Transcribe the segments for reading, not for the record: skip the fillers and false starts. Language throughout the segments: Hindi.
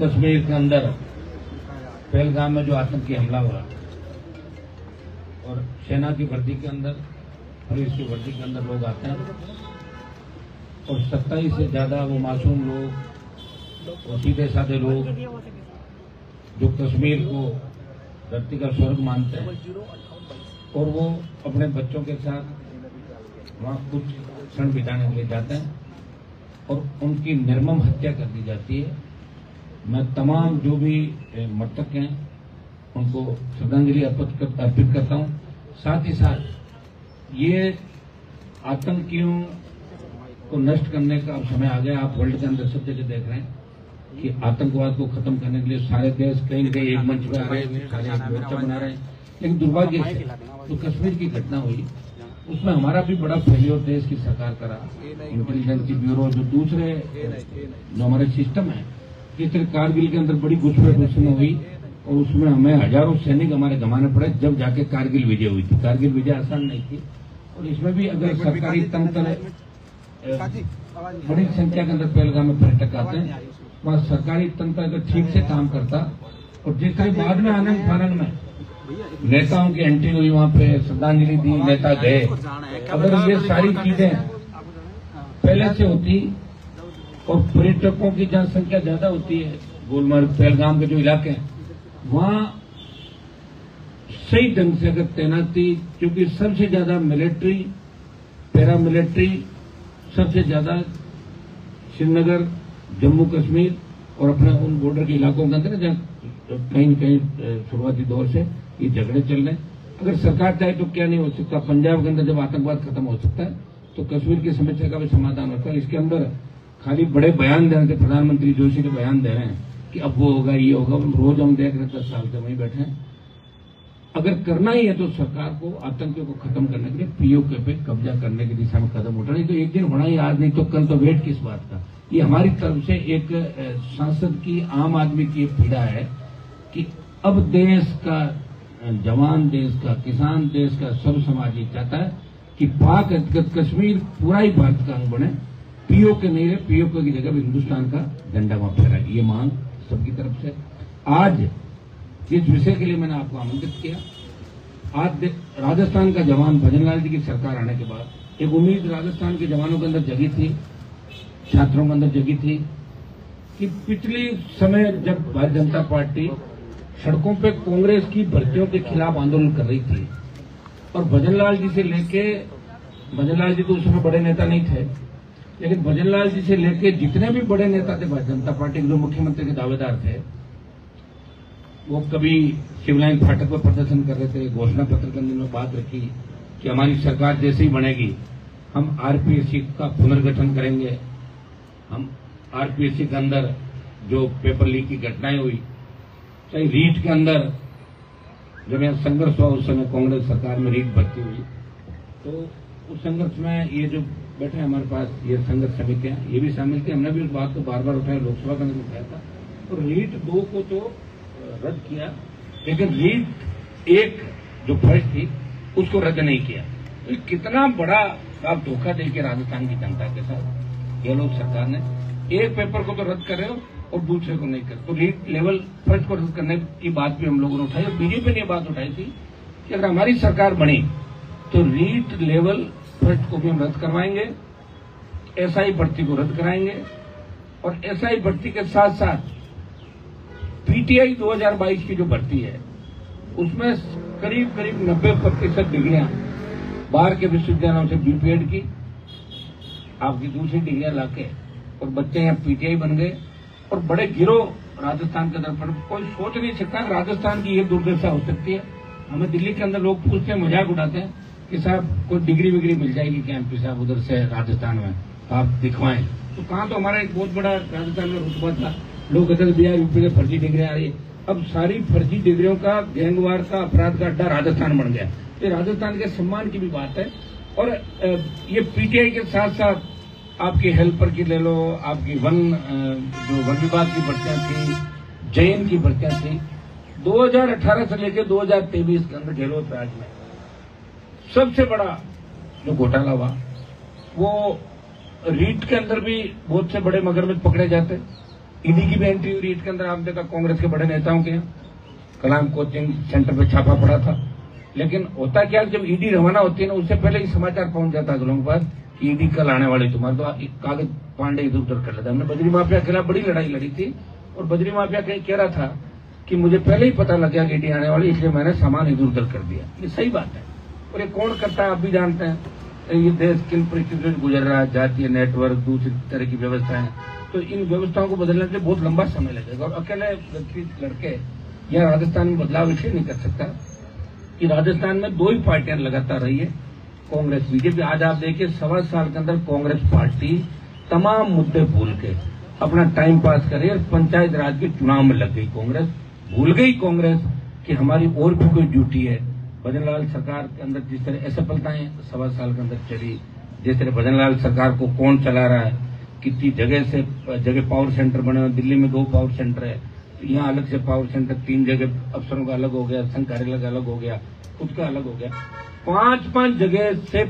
कश्मीर के अंदर पहलगाम में जो आतंकी हमला हुआ और सेना की वर्दी के अंदर, पुलिस की वर्दी के अंदर लोग आते हैं और 27 से ज्यादा वो मासूम लोग और सीधे साधे लोग जो कश्मीर को धरती का स्वर्ग मानते हैं और वो अपने बच्चों के साथ वहां कुछ क्षण बिताने के लिए जाते हैं और उनकी निर्मम हत्या कर दी जाती है। मैं तमाम जो भी मृतक हैं उनको श्रद्धांजलि अर्पित करता हूं। साथ ही साथ ये आतंकियों को नष्ट करने का अब समय आ गया। आप वर्ल्ड के अंदर सब जगह देख रहे हैं कि आतंकवाद को खत्म करने के लिए सारे देश कहीं न कहीं एक मंच पे आ रहे हैं, सारे एक मोर्चा बना रहे हैं। लेकिन दुर्भाग्य से जो कश्मीर की घटना हुई उसमें हमारा भी बड़ा फेलियर देश की सरकार का रहा। इंटेलिजेंस ब्यूरो जो दूसरे जो हमारे सिस्टम है, जिस तरह कारगिल के अंदर बड़ी घुसपैठ हुई और उसमें हमें हजारों सैनिक हमारे गंवाने पड़े जब जाके कारगिल विजय हुई थी। कारगिल विजय आसान नहीं थी और इसमें भी अगर सरकारी तंत्र बड़ी संख्या के अंदर पहलगाम में पर्यटक आते हैं, वहाँ सरकारी तंत्र अगर ठीक से काम करता और जिस तरह बाद में आनंद फानंद में नेताओं की एंट्री हुई, वहाँ पे श्रद्धांजलि दी, नेता गए, अगर ये सारी चीजें पहले से होती और पर्यटकों की जनसंख्या ज्यादा होती है, गुलमर्ग पहलगाम के जो इलाके हैं वहाँ सही ढंग से अगर तैनाती, क्योंकि सबसे ज्यादा मिलिट्री, पैरामिलिट्री सबसे ज्यादा श्रीनगर, जम्मू कश्मीर और अपने उन बॉर्डर के इलाकों के अंदर जहाँ कहीं न कहीं शुरुआती दौर से ये झगड़े चल रहे हैं। अगर सरकार चाहे तो क्या नहीं हो सकता। पंजाब के अंदर जब आतंकवाद खत्म हो सकता है तो कश्मीर की समस्या का भी समाधान होता है। इसके अंदर खाली बड़े बयान दे रहे थे, प्रधानमंत्री जोशी के बयान दे रहे हैं कि अब वो होगा, ये होगा, रोज हम देख रहे 10 साल से वहीं बैठे हैं। अगर करना ही है तो सरकार को आतंकियों को खत्म करने के लिए पीओके पे कब्जा करने की दिशा में कदम उठाना। तो एक दिन होना ही, आज नहीं तो कल, तो वेट किस बात का। ये हमारी तरफ से एक सांसद की, आम आदमी की पीड़ा है कि अब देश का जवान, देश का किसान, देश का सर्व समाज ये चाहता है कि पाक अधिकृत कश्मीर पूरा ही भारत का अंग बने। पीओके नहीं रहे, पीओके की जगह हिंदुस्तान का झंडा वहां फहराए, ये मांग सबकी तरफ से। आज इस विषय के लिए मैंने आपको आमंत्रित किया। आज राजस्थान का जवान भजनलाल जी की सरकार आने के बाद एक उम्मीद राजस्थान के जवानों के अंदर जगी थी, छात्रों के अंदर जगी थी कि पिछले समय जब भारतीय जनता पार्टी सड़कों पे कांग्रेस की भर्तियों के खिलाफ आंदोलन कर रही थी और भजनलाल जी से लेके, भजनलाल जी तो उस समय बड़े नेता नहीं थे, लेकिन भजनलाल जी से लेके जितने भी बड़े नेता थे भारतीय जनता पार्टी के, जो मुख्यमंत्री के दावेदार थे, वो कभी शिवलाइन फाटक पर प्रदर्शन कर रहे थे, घोषणा पत्र के अंदर में बात रखी कि हमारी सरकार जैसे ही बनेगी हम आरपीएससी का पुनर्गठन करेंगे। हम आरपीएससी के अंदर जो पेपर लीक की घटनाएं हुई, चाहे रीट के अंदर जब यहाँ संघर्ष हुआ उस समय कांग्रेस सरकार में रीट भर्ती हुई, तो उस संघर्ष में ये जो बैठे हमारे पास ये संघर्ष समितियां, ये भी शामिल थे। हमने भी उस बात को बार बार उठाया, लोकसभा के अंदर उठाया था और रीट 2 को तो रद्द किया, लेकिन रीट 1 जो फर्स्ट थी उसको रद्द नहीं किया। तो कितना बड़ा आप धोखा देके राजस्थान की जनता के साथ ये लोग सरकार ने, एक पेपर को तो रद्द कर रहे हो और दूसरे को नहीं कर। तो रीट लेवल फर्स्ट को रद्द करने की बात भी हम लोगों ने उठाई और बीजेपी ने बात उठाई थी कि अगर हमारी सरकार बनी तो रीट लेवल फर्स्ट को भी हम रद्द करवाएंगे, एसआई भर्ती को रद्द कराएंगे और एसआई भर्ती के साथ साथ पीटीआई 2022 की जो भर्ती है उसमें करीब 90% डिग्रियां बाहर के विश्वविद्यालयों से बीपीएड की, आपकी दूसरी डिग्रियां लाके, और बच्चे यहाँ पीटीआई बन गए और बड़े गिरोह राजस्थान के अंदर। कोई सोच नहीं सकता राजस्थान की ये दुर्दशा हो सकती है। हमें दिल्ली के अंदर लोग पूछते हैं, मजाक उड़ाते हैं कि साहब कोई डिग्री विग्री मिल जाएगी क्या एमपी साहब उधर से राजस्थान में, तो आप दिखवाएं। तो कहाँ, तो हमारा एक बहुत बड़ा राजस्थान में रुतबा था, लोग कहते थे बिहार यूपी से फर्जी डिग्रियां आ रही है। अब सारी फर्जी डिग्रियों का, गैंगवार का, अपराध का अड्डा राजस्थान बन गया। ये राजस्थान के सम्मान की भी बात है। और ये पीटीआई के साथ साथ आपकी हेल्पर की ले लो, आपकी जो वन विभाग की भर्तियां थी, जैन की भर्तियां थी, 2018 से लेकर 2023 के अंदर गहलोत राज में सबसे बड़ा जो घोटाला हुआ वो रीट के अंदर भी बहुत से बड़े मगरमच्छ पकड़े जाते ईडी की भी एंट्री हुई रीट के अंदर। आप देखा कांग्रेस के बड़े नेताओं के कलाम कोचिंग सेंटर पे छापा पड़ा था। लेकिन होता क्या, जब ईडी रवाना होती है ना, उससे पहले ही समाचार पहुंच जाता है लोगों के पास कि ईडी कल आने वाली तुम्हारे, तो कागज पांडे इधर उधर कर लेता। हमने बजरी माफिया के खिलाफ बड़ी लड़ाई लड़ी थी और बजरी माफिया कह रहा था कि मुझे पहले ही पता लग गया कि ईडी आने वाली, इसलिए मैंने सामान इधर उधर कर दिया। ये सही बात है और ये कौन करता है आप भी जानते हैं। ये देश किन परिस्थितियों से गुजर रहा है, जातीय नेटवर्क, दूसरी तरह की व्यवस्थाएं, तो इन व्यवस्थाओं को बदलने के लिए बहुत लंबा समय लगेगा। और अकेले व्यक्ति लड़के या राजस्थान में बदलाव इसलिए नहीं कर सकता कि राजस्थान में दो ही पार्टियां लगातार रही है, कांग्रेस बीजेपी। आज आप देखिए 1.25 साल के अंदर कांग्रेस पार्टी तमाम मुद्दे भूल के अपना टाइम पास करे और पंचायत राज के चुनाव में लग गई कांग्रेस। भूल गई कांग्रेस कि हमारी और भी कोई ड्यूटी है। भजनलाल सरकार के अंदर जिस तरह असफलताएं 1.25 साल के अंदर चली, जिस तरह भजनलाल सरकार को कौन चला रहा है, कितनी जगह पावर सेंटर बने, दिल्ली में 2 पावर सेंटर है, यहाँ अलग से पावर सेंटर, 3 जगह अफसरों का अलग हो गया, संघ कार्यालय का अलग हो गया, खुद का अलग हो गया। 5-5 जगह से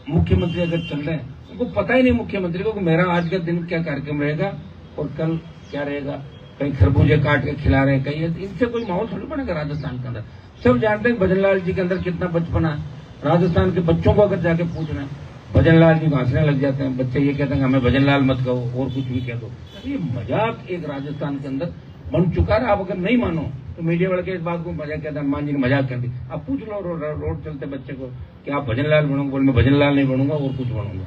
मुख्यमंत्री अगर चल रहे हैं, उनको पता ही नहीं मुख्यमंत्री को कि मेरा आज का दिन क्या कार्यक्रम रहेगा और कल क्या रहेगा। कहीं खरबूजे काट के खिला रहे हैं, कहीं इनसे कोई माहौल थोड़ी बनेगा राजस्थान के अंदर। सब जानते हैं भजनलाल जी के अंदर कितना बचपना है। राजस्थान के बच्चों को अगर जाके पूछना है, भजनलाल जी हंसने लग जाते हैं। बच्चे ये कहते हैं हमें भजनलाल मत कहो और कुछ भी कह दो। ये मजाक एक राजस्थान के अंदर बन चुका है। आप अगर नहीं मानो तो मीडिया वाले के इस बात को मजाक कहते हैं, हनुमान जी ने मजाक कर दी। आप पूछ लो रोड चलते बच्चे को कि आप भजनलाल बनोगे, बोल मैं भजनलाल नहीं बनूंगा और कुछ बनूंगा।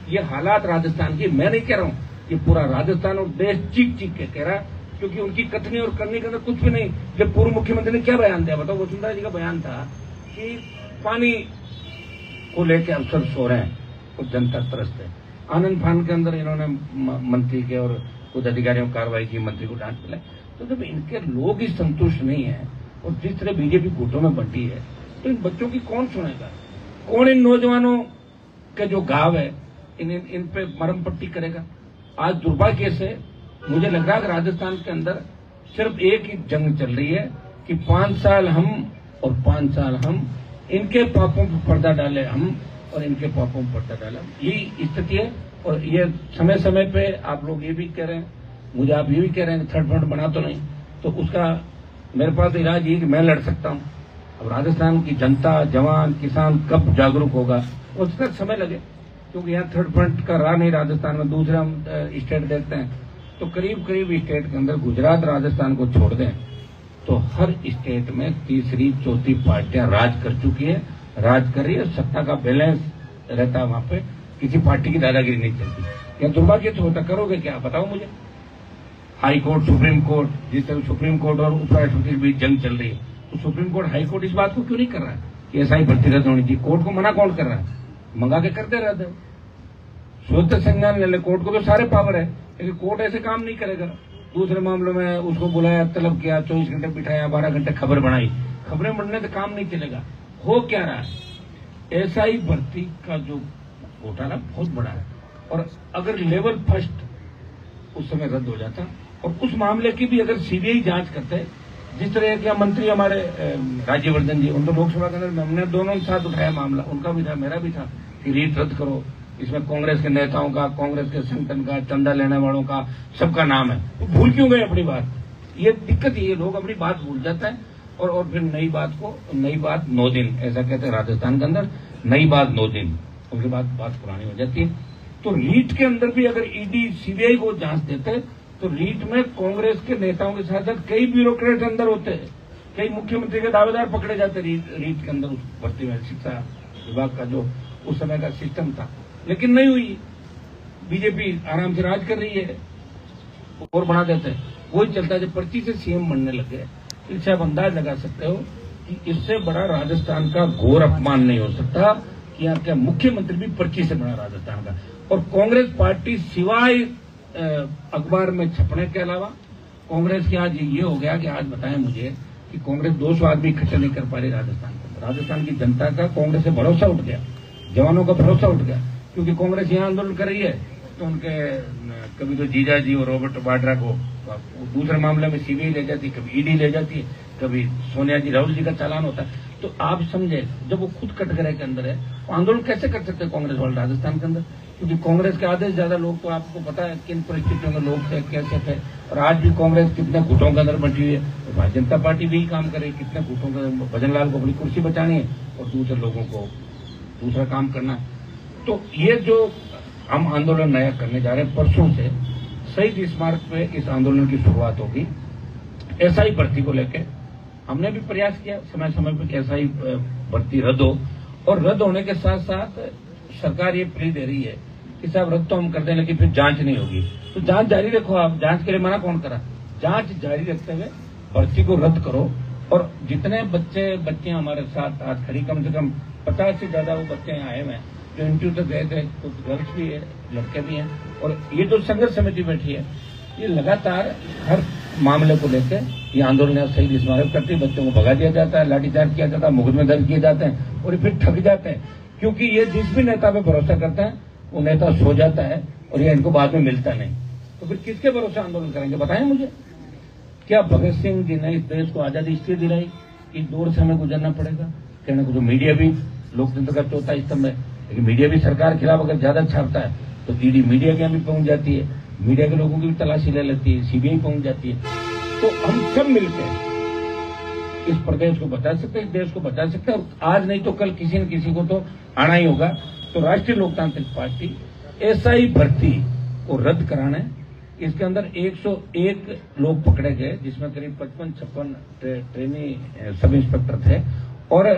ये हालात राजस्थान की, मैं नहीं कह रहा हूँ, ये पूरा राजस्थान और देश चीख चीख के कह रहा है, क्योंकि उनकी कथनी और करने के अंदर कुछ भी नहीं। जब पूर्व मुख्यमंत्री ने क्या बयान दिया बताओ, वसुंधरा जी का बयान था कि पानी को लेकर अफसर सो रहे हैं और जनता त्रस्त है। आनंद फान के अंदर इन्होंने मंत्री के और कुछ अधिकारियों को कार्रवाई की, मंत्री को डांट पिलाई। तो जब इनके लोग ही संतुष्ट नहीं है और जिस तरह बीजेपी गुटों में बंटी है, तो इन बच्चों की कौन सुनेगा? कौन इन नौजवानों के जो घाव है इन पे मरहम पट्टी करेगा? आज दुर्भाग्य से मुझे लग रहा है कि राजस्थान के अंदर सिर्फ एक ही जंग चल रही है कि 5 साल हम और 5 साल हम, इनके पापों पर पर्दा डाले हम और इनके पापों पर पर्दा डाले। यही स्थिति है। और ये समय समय पे आप लोग ये भी कह रहे हैं, मुझे आप ये भी कह रहे हैं कि थर्ड फ्रंट बना तो नहीं, तो उसका मेरे पास इलाज ये कि मैं लड़ सकता हूं। अब राजस्थान की जनता, जवान, किसान कब जागरूक होगा उस तक समय लगे, क्योंकि यहाँ थर्ड फ्रंट का राह नहीं राजस्थान में। दूसरे हम स्टेट देखते हैं तो करीब स्टेट के अंदर गुजरात राजस्थान को छोड़ दें तो हर स्टेट में तीसरी चौथी पार्टियां राज कर चुकी है, राज कर रही है। सत्ता का बैलेंस रहता है वहां पे, किसी पार्टी की दादागिरी नहीं चलती। या दुर्भाग्य तो होता, करोगे क्या बताओ मुझे? हाई कोर्ट, सुप्रीम कोर्ट, जिस तरह सुप्रीम कोर्ट और उपराष्ट्रपति के बीच जंग चल रही है, तो सुप्रीम कोर्ट, हाई कोर्ट इस बात को क्यों नहीं कर रहा है कि ऐसा ही भर्ती रद्द होनी चाहिए? कोर्ट को मना कौन कर रहा है? मंगा के करते रहते हैं। स्वतंत्र संज्ञान ले ले, कोर्ट को तो सारे पावर है, लेकिन कोर्ट ऐसे काम नहीं करेगा। दूसरे मामलों में उसको बुलाया, तलब किया, 24 घंटे बिठाया, 12 घंटे खबर बनाई, खबरें बनने से काम नहीं चलेगा। हो क्या रहा है? ऐसा ही भर्ती का जो घोटाला बहुत बड़ा है, और अगर लेवल फर्स्ट उस समय रद्द हो जाता और उस मामले की भी अगर सीबीआई जांच करते, जिस तरह के मंत्री हमारे राज्यवर्धन जी, उनको लोकसभा के अंदर हमने दोनों के साथ उठाया मामला, उनका भी था मेरा भी था कि रीट रद्द करो, इसमें कांग्रेस के नेताओं का, कांग्रेस के संगठन का, चंदा लेने वालों का, सबका नाम है। तो भूल क्यों गए अपनी बात? ये दिक्कत ये लोग अपनी बात भूल जाते हैं और फिर नई बात 9 दिन, ऐसा कहते हैं राजस्थान के अंदर, नई बात 9 दिन, उसके बाद बात पुरानी हो जाती है। तो रीट के अंदर भी अगर ईडी सीबीआई को जांच देते तो रीट में कांग्रेस के नेताओं के साथ साथ कई ब्यूरोक्रेट अंदर होते हैं, कई मुख्यमंत्री के दावेदार पकड़े जाते रीट के अंदर उस भर्ती में, शिक्षा विभाग का जो उस समय का सिस्टम था। लेकिन नहीं हुई, बीजेपी आराम से राज कर रही है और बना देते हैं। वही चलता है, जब पर्ची से सीएम बनने लग गए, इससे आप अंदाज लगा सकते हो कि इससे बड़ा राजस्थान का घोर अपमान नहीं हो सकता कि आपका मुख्यमंत्री भी पर्ची से बना राजस्थान का। और कांग्रेस पार्टी सिवाय अखबार में छपने के अलावा, कांग्रेस की आज ये हो गया कि आज बताएं मुझे कि कांग्रेस 200 आदमी इकट्ठे नहीं कर पा रही राजस्थान के। राजस्थान की जनता का कांग्रेस से भरोसा उठ गया, जवानों का भरोसा उठ गया, क्योंकि कांग्रेस यहाँ आंदोलन कर रही है तो उनके कभी तो जीजा जी और रॉबर्ट वाड्रा को दूसरे मामले में सीबीआई ले जाती है, कभी ईडी ले जाती है, कभी सोनिया जी, राहुल जी का चालान होता है। तो आप समझे, जब वो खुद कटघरे के अंदर है, आंदोलन कैसे कर सकते हैं कांग्रेस वाले राजस्थान के अंदर? क्योंकि कांग्रेस के आधे से ज्यादा लोग तो आपको पता है किन परिस्थितियों में लोग थे, कैसे थे। और आज भी कांग्रेस कितने घुटों के अंदर बैठी हुई है। तो भारतीय जनता पार्टी भी काम करे, कितने घुटों के अंदर। भजन लाल को अपनी कुर्सी बचानी है और दूसरे लोगों को दूसरा काम करना है। तो ये जो हम आंदोलन नया करने जा रहे हैं, परसों से शहीद स्मारक पे इस आंदोलन की शुरुआत होगी। एसआई भर्ती को लेके हमने भी प्रयास किया समय समय पर कि एसआई भर्ती रद्द हो, और रद्द होने के साथ साथ सरकार ये प्ली दे रही है कि साहब रद्द तो हम करते हैं लेकिन फिर जांच नहीं होगी। तो जांच जारी रखो। आप जांच के लिए मना कौन करा? जांच जारी रखते हुए भर्ती को रद्द करो। और जितने बच्चियां हमारे साथ आज खड़ी, कम से कम 50 से ज्यादा वो बच्चे यहाँ आए हुए हैं जो इंटरव्यू तक गए थे। कुछ गर्ल्स भी है, लड़के भी हैं। और ये जो संघर्ष समिति बैठी है, ये लगातार हर मामले को लेकर ये आंदोलन शहीद स्मारक करती है। बच्चों को भगा दिया जाता है, लाठीचार्ज किया जाता है, मुकदमे दर्ज किए जाते हैं और फिर ठग जाते हैं। क्योंकि ये जिस भी नेता पे भरोसा करता है वो नेता सो जाता है और ये इनको बाद में मिलता नहीं। तो फिर किसके भरोसे आंदोलन करेंगे बताएं मुझे? क्या भगत सिंह जी ने इस देश को आजादी इसलिए दिलाई? इस दौर से हमें गुजरना पड़ेगा। कहने को जो मीडिया भी लोकतंत्र का चौथा स्तंभ है, लेकिन मीडिया भी सरकार के खिलाफ अगर ज्यादा छापता है तो ईडी मीडिया के यहाँ भी पहुंच जाती है, मीडिया के लोगों की भी तलाशी ले लेती है, सीबीआई पहुंच जाती है। तो हम सब मिलकर इस प्रदेश को बचा सकते हैं, इस देश को बचा सकते हैं। और आज नहीं तो कल किसी न किसी को तो आना ही होगा। तो राष्ट्रीय लोकतांत्रिक पार्टी एसआई भर्ती को रद्द कराने, इसके अंदर 101 लोग पकड़े गए जिसमें करीब 55-56 ट्रेनी सब इंस्पेक्टर थे और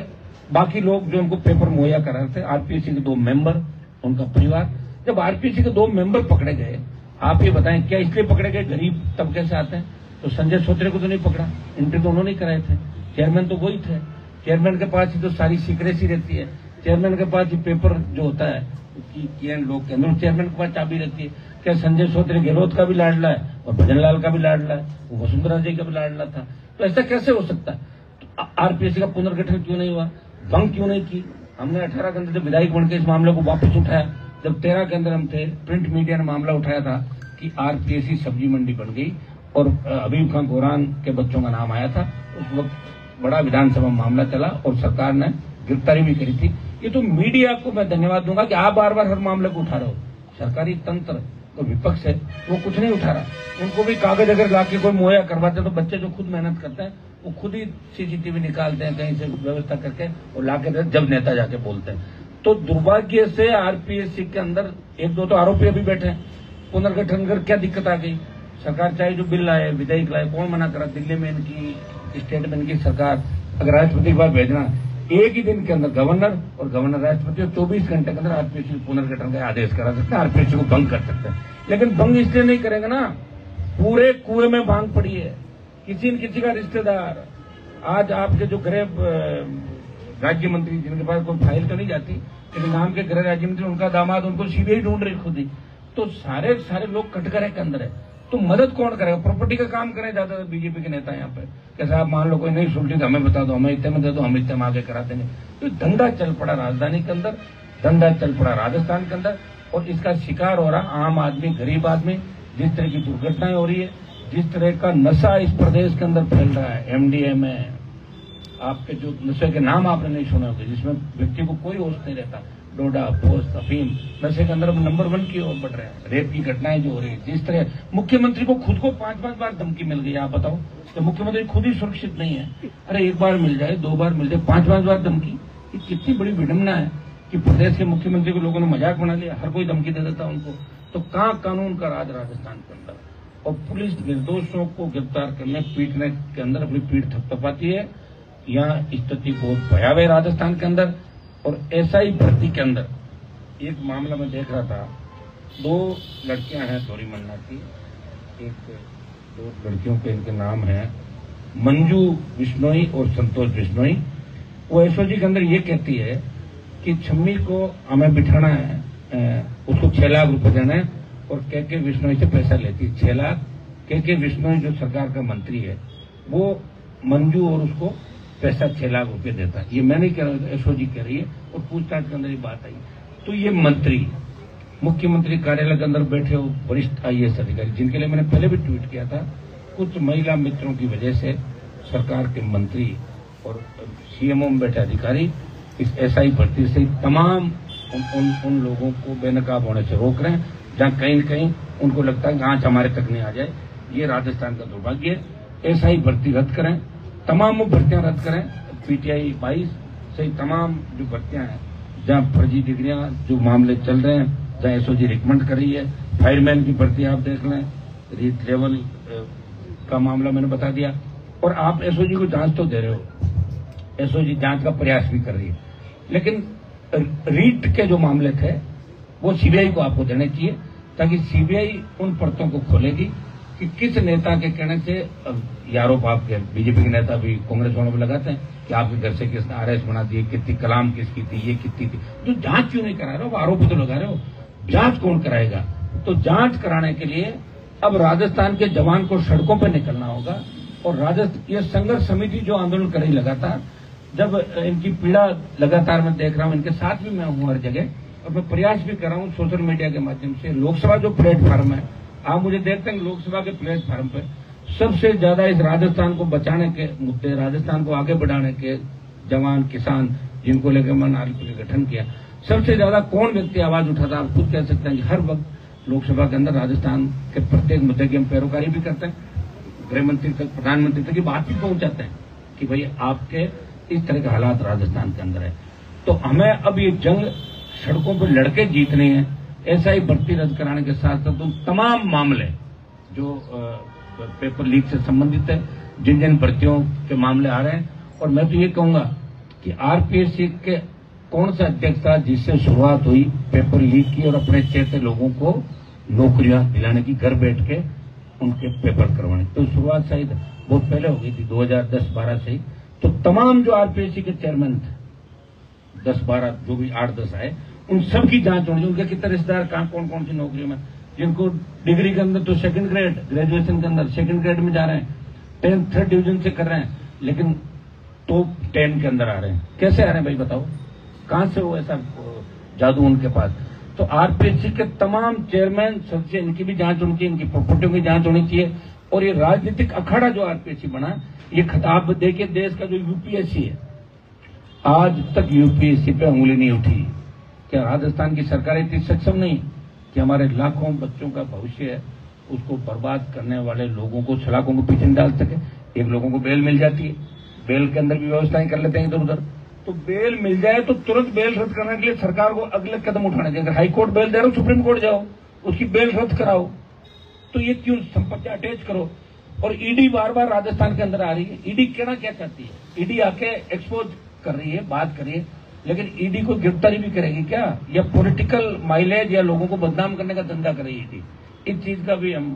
बाकी लोग जो उनको पेपर मुहैया करा रहे थे, आरपीएससी के 2 मेंबर, उनका परिवार। जब आरपीएससी के 2 मेंबर पकड़े गए, आप ये बताएं क्या इसलिए पकड़े गए? गरीब तबके से आते हैं। तो संजय सोत्रे को तो नहीं पकड़ा, इंटरव्यू तो उन्होंने कराए थे, चेयरमैन तो वही थे। चेयरमैन के पास ही तो सारी सीक्रेसी रहती है, चेयरमैन के पास ही पेपर जो होता है लोग के अंदर चेयरमैन के पास चाबी रहती है। क्या संजय सोत्रे गहलोत का भी लाडला है और भजन लाल का भी लाडला है, वो वसुंधरा जी का भी लाडला था। तो ऐसा कैसे हो सकता है? तो आरपीएससी का पुनर्गठन क्यों नहीं हुआ? भंग क्यों नहीं की? हमने 18 के अंदर जब विधायक बन के इस मामले को वापस उठाया, जब 13 के अंदर हम थे, प्रिंट मीडिया ने मामला उठाया था कि आरपीएससी सब्जी मंडी बन गई और हबीब खान गोरान के बच्चों का नाम आया था। उस वक्त बड़ा विधानसभा मामला चला और सरकार ने गिरफ्तारी भी करी थी। ये तो मीडिया को मैं धन्यवाद दूंगा कि आप बार बार हर मामले को उठा रहे हो। सरकारी तंत्र तो विपक्ष है, वो कुछ नहीं उठा रहा। उनको भी कागज अगर लाके कोई मुहैया करवाते हैं तो बच्चे जो खुद मेहनत करते हैं वो खुद ही सीसीटीवी निकालते हैं कहीं से व्यवस्था करके और लाके जब नेता जाके बोलते हैं। तो दुर्भाग्य से आरपीएससी के अंदर 1-2 तो आरोपी अभी बैठे हैं। पुनर्गठन कर क्या दिक्कत आ गई? सरकार चाहे जो बिल लाए, विधेयक लाए, कौन मना करा? दिल्ली में इनकी स्टेट में इनकी सरकार अगर राष्ट्रपति के पास भेजना, एक ही दिन के अंदर गवर्नर और गवर्नर राष्ट्रपति और 24 घंटे के अंदर आरपीएससी पुनर्गठन का आदेश करा सकते हैं, आरपीएससी को भंग कर सकते हैं। लेकिन भंग इसलिए नहीं करेंगे ना, पूरे कुएं में भांग पड़ी है। किसी न किसी का रिश्तेदार, आज आपके जो गृह राज्य मंत्री जिनके पास कोई फाइल तो नहीं जाती, लेकिन नाम के गृह राज्य मंत्री, उनका दामाद उनको सीबीआई ढूंढ रही खुद ही। तो सारे लोग कटघरे के अंदर है। तो मदद कौन करेगा? प्रॉपर्टी का काम करें ज्यादा बीजेपी के नेता यहाँ पे। कैसे आप मान लो कोई नहीं सुलटी तो हमें बता दो, हमें इतने में दे दो, हम इतने में आगे करा देंगे। तो धंधा चल पड़ा राजधानी के अंदर, धंधा चल पड़ा राजस्थान के अंदर और इसका शिकार हो रहा आम आदमी, गरीब आदमी। जिस तरह की दुर्घटनाएं हो रही है, जिस तरह का नशा इस प्रदेश के अंदर फैल रहा है, एमडीएमए, आपके जो नशे के नाम आपने नहीं सुने होंगे, जिसमें व्यक्ति को कोई होश नहीं रहता, डोडा, पोस्त, अफीम, नशे के अंदर नंबर 1 की ओर बढ़ रहे हैं। रेप की घटनाएं जो हो रही है, जिस तरह मुख्यमंत्री को खुद को 5-5 बार धमकी मिल गई। आप बताओ, तो मुख्यमंत्री खुद ही सुरक्षित नहीं है। अरे 1 बार मिल जाए, 2 बार मिल जाए, 5-5 बार धमकी, ये कितनी बड़ी विडंबना है कि प्रदेश के मुख्यमंत्री को लोगों ने मजाक बना लिया, हर कोई धमकी दे देता उनको। तो कहाँ कानून का राज राजस्थान के अंदर? और पुलिस निर्दोषों को गिरफ्तार करने, पीटने के अंदर अपनी पीठ थपथपाती है। यहाँ स्थिति बहुत भयावह है राजस्थान के अंदर। और एसआई भर्ती के अंदर एक मामला मैं देख रहा था, 2 लड़कियां हैं थोड़ी मन्ना की, 2 लड़कियों के इनके नाम हैं मंजू बिश्नोई और संतोष बिश्नोई। वो एसओजी के अंदर ये कहती है कि छम्मी को हमें बिठाना है, उसको 6 लाख रुपए देना है और के बिश्नोई से पैसा लेती है 6 लाख। के बिश्नोई जो सरकार का मंत्री है वो मंजू और उसको पैसा 6 लाख रुपए देता है। ये मैं नहीं कह रहा हूं, एसओजी कह रही है और पूछताछ के अंदर ये बात आई। तो ये मंत्री मुख्यमंत्री कार्यालय के अंदर बैठे हो वरिष्ठ आईएएस अधिकारी, जिनके लिए मैंने पहले भी ट्वीट किया था, कुछ महिला मित्रों की वजह से सरकार के मंत्री और सीएमओ में बैठे अधिकारी इस एसआई भर्ती से तमाम उन लोगों को बेनकाब होने से रोक रहे हैं, जहां कहीं न कहीं उनको लगता है कि आंच हमारे तक नहीं आ जाए। ये राजस्थान का दुर्भाग्य है। एसआई भर्ती रद्द करें, तमाम भर्तियां रद्द करें। पीटीआई 22 सही तमाम जो भर्तियां हैं, जहां फर्जी डिग्रियां जो मामले चल रहे हैं, जहां एसओजी रिकमेंड कर रही है, फायरमैन की भर्ती आप देख लें, रीट लेवल का मामला मैंने बता दिया। और आप एसओजी को जांच तो दे रहे हो, एसओजी जांच का प्रयास भी कर रही है, लेकिन रीट के जो मामले थे वो सीबीआई को आपको देने चाहिए, ताकि सीबीआई उन परतों को खोलेगी कि किस नेता के कहने से आरोप आपके बीजेपी के नेता भी कांग्रेस वालों में लगाते हैं कि आपके घर से किसने आरएस बना दिए, कितनी कलाम किसकी थी, ये कितनी थी। तो जांच क्यों नहीं करा रहे हो? आरोप तो लगा रहे हो, जांच कौन कराएगा? तो जांच कराने के लिए अब राजस्थान के जवान को सड़कों पर निकलना होगा। और राजस्थान ये संघर्ष समिति जो आंदोलन कर रही लगातार, जब इनकी पीड़ा लगातार मैं देख रहा हूं, इनके साथ भी मैं हूं हर जगह, और मैं प्रयास भी कर रहा हूं सोशल मीडिया के माध्यम से। लोकसभा जो प्लेटफॉर्म है, आप मुझे देखते हैं लोकसभा के प्लेटफॉर्म पे सबसे ज्यादा इस राजस्थान को बचाने के मुद्दे, राजस्थान को आगे बढ़ाने के जवान किसान जिनको लेकर मैंने आरपी का गठन किया, सबसे ज्यादा कौन व्यक्ति आवाज उठाता? आप खुद कह सकते हैं कि हर वक्त लोकसभा के अंदर राजस्थान के प्रत्येक मुद्दे की हम पैरोकारी भी करते हैं, गृह मंत्री तक, प्रधानमंत्री तक की बात भी पहुंचाते हैं कि भाई आपके इस तरह के हालात राजस्थान के अंदर है। तो हमें अब ये जंग सड़कों पर लड़के जीतनी है। ऐसा ही भर्ती रद्द कराने के साथ साथ उन तमाम मामले जो पेपर लीक से संबंधित है, जिन जिन भर्तियों के मामले आ रहे हैं, और मैं तो ये कहूंगा कि आरपीएससी के कौन सा अध्यक्ष था जिससे शुरुआत हुई पेपर लीक की और अपने चेहते लोगों को नौकरियां दिलाने की, घर बैठ के उनके पेपर करवाने? तो शुरुआत शायद बहुत पहले हो गई थी, 2010-12 से ही। तो तमाम जो आरपीएससी के चेयरमैन थे, 10-12 जो भी 8-10 आए, उन सब की जांच होनी चाहिए। उनके कितने रिश्तेदार कहां कौन कौन सी नौकरियों में, जिनको डिग्री के अंदर तो सेकंड ग्रेड, ग्रेजुएशन के अंदर सेकंड ग्रेड में जा रहे हैं, 10th 3rd डिवीजन से कर रहे हैं, लेकिन टॉप 10 के अंदर आ रहे हैं। कैसे आ रहे हैं भाई बताओ? कहां से वो ऐसा जादू उनके पास? तो आरपीएससी के तमाम चेयरमैन सदस्य, इनकी भी जांच होनी चाहिए, इनकी प्रॉपर्टियों की जांच होनी चाहिए। और ये राजनीतिक अखाड़ा जो आरपीएससी बना, ये खिताब देखिए देश का जो यूपीएससी है, आज तक यूपीएससी पे उंगली नहीं उठी। क्या राजस्थान की सरकार इतनी सक्षम नहीं कि हमारे लाखों बच्चों का भविष्य है उसको बर्बाद करने वाले लोगों को सलाखों को पीछे डाल सके? एक लोगों को बेल मिल जाती है, बेल के अंदर भी व्यवस्थाएं कर लेते हैं इधर उधर, तो बेल मिल जाए तो तुरंत बेल रद्द करने के लिए सरकार को अगले कदम उठाने चाहिए। अगर हाईकोर्ट बेल दे रहा हो, सुप्रीम कोर्ट जाओ, उसकी बेल रद्द कराओ। तो ये क्यों संपत्ति अटैच करो? और ईडी बार बार राजस्थान के अंदर आ रही है। ईडी कहना क्या चाहती है? ईडी आके एक्सपोज कर रही है, बात कर रही है, लेकिन ईडी को गिरफ्तारी भी करेगी क्या? या पॉलिटिकल माइलेज या लोगों को बदनाम करने का धंधा करेगी ईडी? इस चीज का भी हम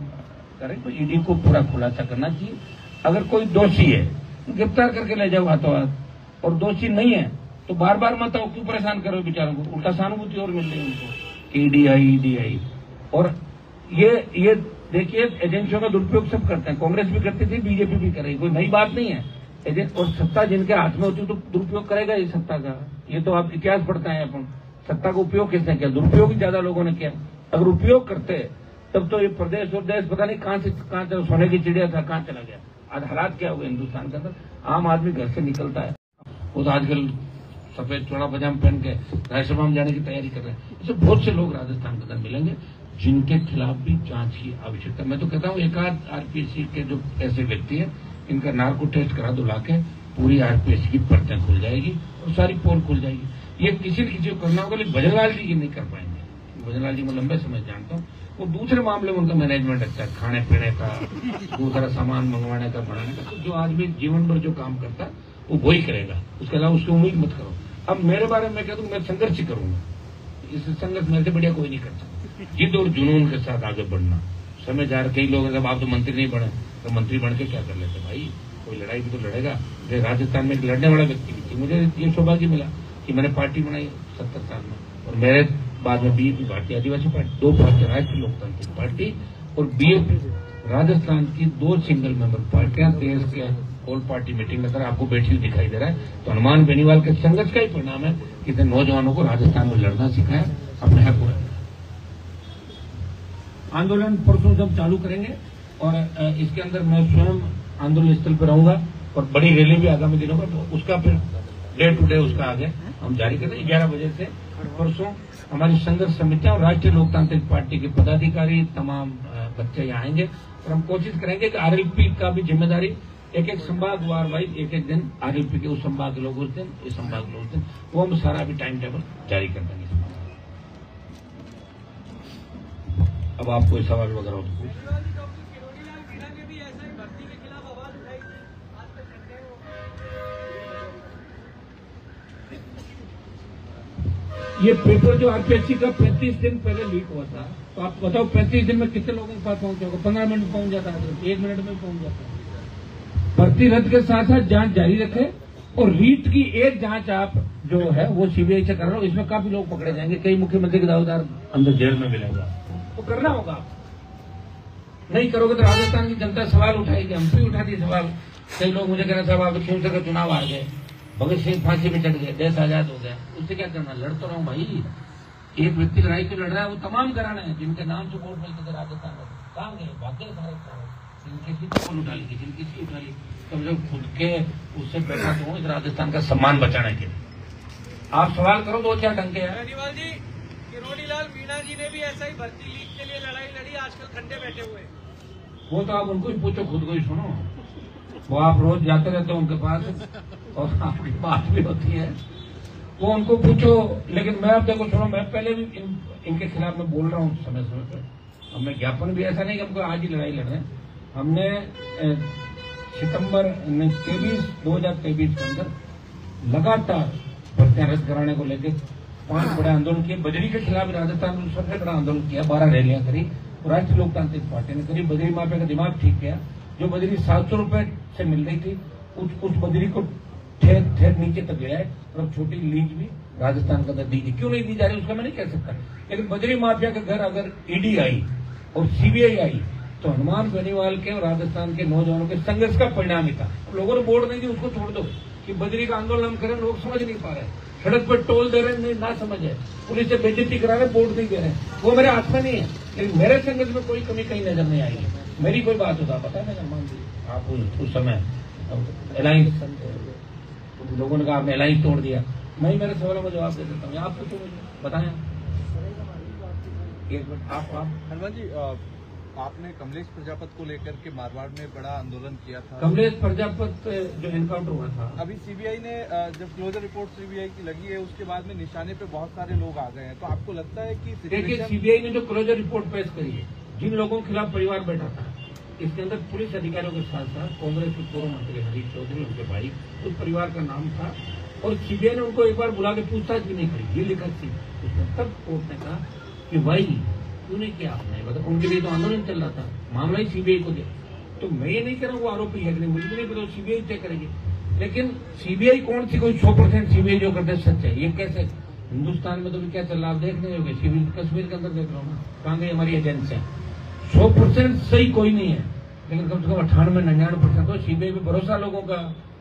करें तो ईडी को पूरा खुलासा करना चाहिए। अगर कोई दोषी है तो गिरफ्तार करके ले जाओ हाथों हाथ, और दोषी नहीं है तो बार बार मत आओ, क्यों परेशान करो बेचारों को? उल्टा सहानुभूति और मिल रही है उनको कि ईडी आई। और ये देखिए एजेंसियों का दुरुपयोग सब करते हैं, कांग्रेस भी करती थी, बीजेपी भी करेगी, कोई नई बात नहीं है। एजेंट और सत्ता जिनके हाथ में होती है तो दुरुपयोग करेगा ये सत्ता का। ये तो आप इतिहास पढ़ते हैं अपन, सत्ता का उपयोग किसने किया? दुरुपयोग ही ज्यादा लोगों ने किया। अगर उपयोग करते तब तो ये प्रदेश और देश पता नहीं कहां से सोने की चिड़िया था, कहां चला गया। आज हालात क्या हुए हिंदुस्तान के अंदर? आम आदमी घर से निकलता है, वो तो आजकल सफेद चौड़ा पजामा पहन के राज्यसभा में जाने की तैयारी कर रहे हैं। ऐसे बहुत से लोग राजस्थान के अंदर मिलेंगे जिनके खिलाफ भी जांच की आवश्यकता। मैं तो कहता हूँ एक आध आरपीएससी के जो ऐसे व्यक्ति है, इनका नार्को टेस्ट करा दो लाके, पूरी आरपीएससी की परतें खुल जाएगी और सारी पोल खुल जाएगी। ये किसी न किसी को करना होगा, लेकिन भजनलाल जी ये नहीं कर पाएंगे। भजनलाल जी मैं लंबे समय जानता हूँ, वो दूसरे मामले में उनका मैनेजमेंट अच्छा है, खाने पीने का, दूसरा सामान मंगवाने का, बढ़ाने का। तो जो आदमी जीवन भर जो काम करता है वो वही करेगा, उसके अलावा उसकी उम्मीद मत करो। अब मेरे बारे में कह दूं, मैं संघर्ष ही करूंगा, इस संघर्ष मेरे से बढ़िया कोई नहीं कर सकता। जिद और जुनून के साथ आगे बढ़ना। समय जा रहे, कई लोग जब आप तो मंत्री नहीं बने तो मंत्री बन के क्या कर लेते भाई? कोई लड़ाई भी तो लड़ेगा। राजस्थान में एक लड़ने वाला व्यक्ति भी थी, मुझे ये सौभाग्य मिला कि मैंने पार्टी बनाई 70 साल में, और मेरे बाद में बीएपी भारतीय आदिवासी पार्टी, 2 पार्टी, राष्ट्रीय लोकतांत्रिक पार्टी और बीएपी राजस्थान की 2 सिंगल मेंबर पार्टियां देश के ऑल पार्टी मीटिंग में। अगर आपको बैठी हुई दिखाई दे रहा है तो हनुमान बेनीवाल के संघर्ष का ही परिणाम है कि नौजवानों को राजस्थान में लड़ना सिखाया, अपने हक को। आंदोलन परसों जब चालू करेंगे और इसके अंदर मैं स्वयं आंदोलन स्थल पर रहूंगा और बड़ी रैली भी आगामी दिनों में, तो उसका फिर डे टू डे उसका आगे हम जारी करेंगे। 11 बजे से परसों हमारी संघर्ष समितियां और राष्ट्रीय लोकतांत्रिक पार्टी के पदाधिकारी तमाम बच्चे यहाँ आएंगे और हम कोशिश करेंगे कि आरएलपी का भी जिम्मेदारी एक संभाग वाइज एक दिन आरएलपी के उस संभाग के लोग उस दिन, इस संभाग के लोग उस दिन, वो हम सारा भी टाइम टेबल जारी कर देंगे। अब आप कोई सवाल वगैरह हो तो ये पेपर जो आरपीएससी का 35 दिन पहले लीक हुआ था, तो आप बताओ 35 दिन में कितने लोगों के पास पहुंचा होगा? 15 मिनट में पहुंच जाता है, 1 मिनट में पहुंच जाता है। भर्ती रद्द के साथ साथ जांच जारी रखें और रीट की एक जांच आप जो है वो सीबीआई से कर रहे हो, इसमें काफी लोग पकड़े जाएंगे, कई मुख्यमंत्री के दावेदार अंदर जेल में मिलेगा, वो करना होगा। नहीं करोगे तो राजस्थान की जनता सवाल उठाएगी, हम भी उठाती सवाल। कई लोग मुझे कह रहे साहब आप क्यों से चुनाव हार गए, भगत सिंह फांसी पे चढ़ गए, देश आजाद हो गया, उससे क्या करना? लड़ तो रहा हूं भाई। एक व्यक्ति लड़ाई क्यों लड़ रहा है? वो तमाम कराने हैं जिनके नाम से वोट मिलते थे राजस्थान में, कहां गए? भाग्य सारे जिनकी सीट उठा ली, जिनकी सीट उठा ली, कम से कम खुद के उससे बैठा तो इस राजस्थान का सम्मान बचाने के लिए। आप सवाल करो दो चार ढंग के हैं। जी किरोड़ीलाल मीणा जी ने भी ऐसा ही भर्ती लीक के लिए लड़ाई लड़ी, आजकल ठंडे बैठे हुए। वो तो आप उनको ही पूछो, खुद को ही सुनो। वो आप रोज जाते रहते हो उनके पास और आपकी बात भी होती है, वो उनको पूछो। लेकिन मैं अब देखो सुनो, मैं पहले भी इनके खिलाफ मैं बोल रहा हूँ समय समय पर। हमने ज्ञापन भी ऐसा नहीं कि हमको आज ही लड़ाई लड़ रहे हैं। हमने सितंबर 2023 के अंदर लगातार भर्तियां रद्द कराने को लेकर 5 बड़े आंदोलन किए। बजरी के खिलाफ राजस्थान में सबसे बड़ा आंदोलन किया, 12 रैलियां करी। राष्ट्रीय लोकतांत्रिक पार्टी ने करी, बजरी माफिया का दिमाग ठीक किया। जो बजरी 700 रुपए से मिल रही थी, उस बजरी को ठेर नीचे तक गया है और अब छोटी लीज भी राजस्थान के अंदर दी थी। क्यों नहीं दी जा रही उसका मैं नहीं कह सकता, लेकिन बजरी माफिया के घर अगर ईडी आई और सीबीआई आई तो हनुमान बेनीवाल के और राजस्थान के नौजवानों के संघर्ष का परिणाम ही था। लोगों ने वोट नहीं दी, उसको छोड़ दो कि बजरी का आंदोलन हम करें, लोग समझ नहीं पा रहे, सड़क पर टोल दे रहे नहीं, ना समझ है, पुलिस से बेइज्जती करा रहे, वोट नहीं दे रहे। वो मेरे हाथ में नहीं है, लेकिन मेरे संघर्ष में कोई कमी कहीं नजर नहीं आई। मेरी कोई बात होता पता है मान लीजिए आप उस समय अलायंस लोगों ने कहा आपने अलायंस तोड़ दिया, मैं ही मेरे सवालों में जवाब दे देता हूँ। आप पूछो मुझे, बताएं। एक मिनट आप हनुमान जी, आपने कमलेश प्रजापत को लेकर के मारवाड़ में बड़ा आंदोलन किया था। कमलेश प्रजापत जो एनकाउंटर हुआ था, अभी सीबीआई ने जब क्लोजर रिपोर्ट सीबीआई की लगी है उसके बाद में निशाने पे बहुत सारे लोग आ गए हैं, तो आपको लगता है कि देखिए सीबीआई ने जो क्लोजर रिपोर्ट पेश करी है, जिन लोगों के खिलाफ परिवार बैठा था, इसके अंदर पुलिस अधिकारियों के साथ साथ कांग्रेस के पूर्व मंत्री हरीश चौधरी, उनके भाई, उस परिवार का नाम था। और सीबीआई ने उनको एक बार बुला के पूछताछ भी नहीं करी, ये लिखा थी उसने। तब कोर्ट ने कहा कि भाई क्यों नहीं किया आपने, मतलब उनके लिए तो आंदोलन चल रहा था, मामला ही सीबीआई को दे। तो मैं ये नहीं कह रहा हूँ वो आरोपी है कि नहीं, मुझे भी नहीं पता, सीबीआई तय करेगी। लेकिन सीबीआई कौन सी कोई 100% सीबीआई जो करते सच है, ये कैसे? हिंदुस्तान में तो भी क्या चल रहा है आप देख नहीं होगे, कश्मीर के अंदर देख रहा हूँ ना, कहाँ गई हमारी एजेंसियां। 100% सही कोई नहीं है, लेकिन कम से कम 98-99% तो सीबीआई पे भरोसा लोगों का।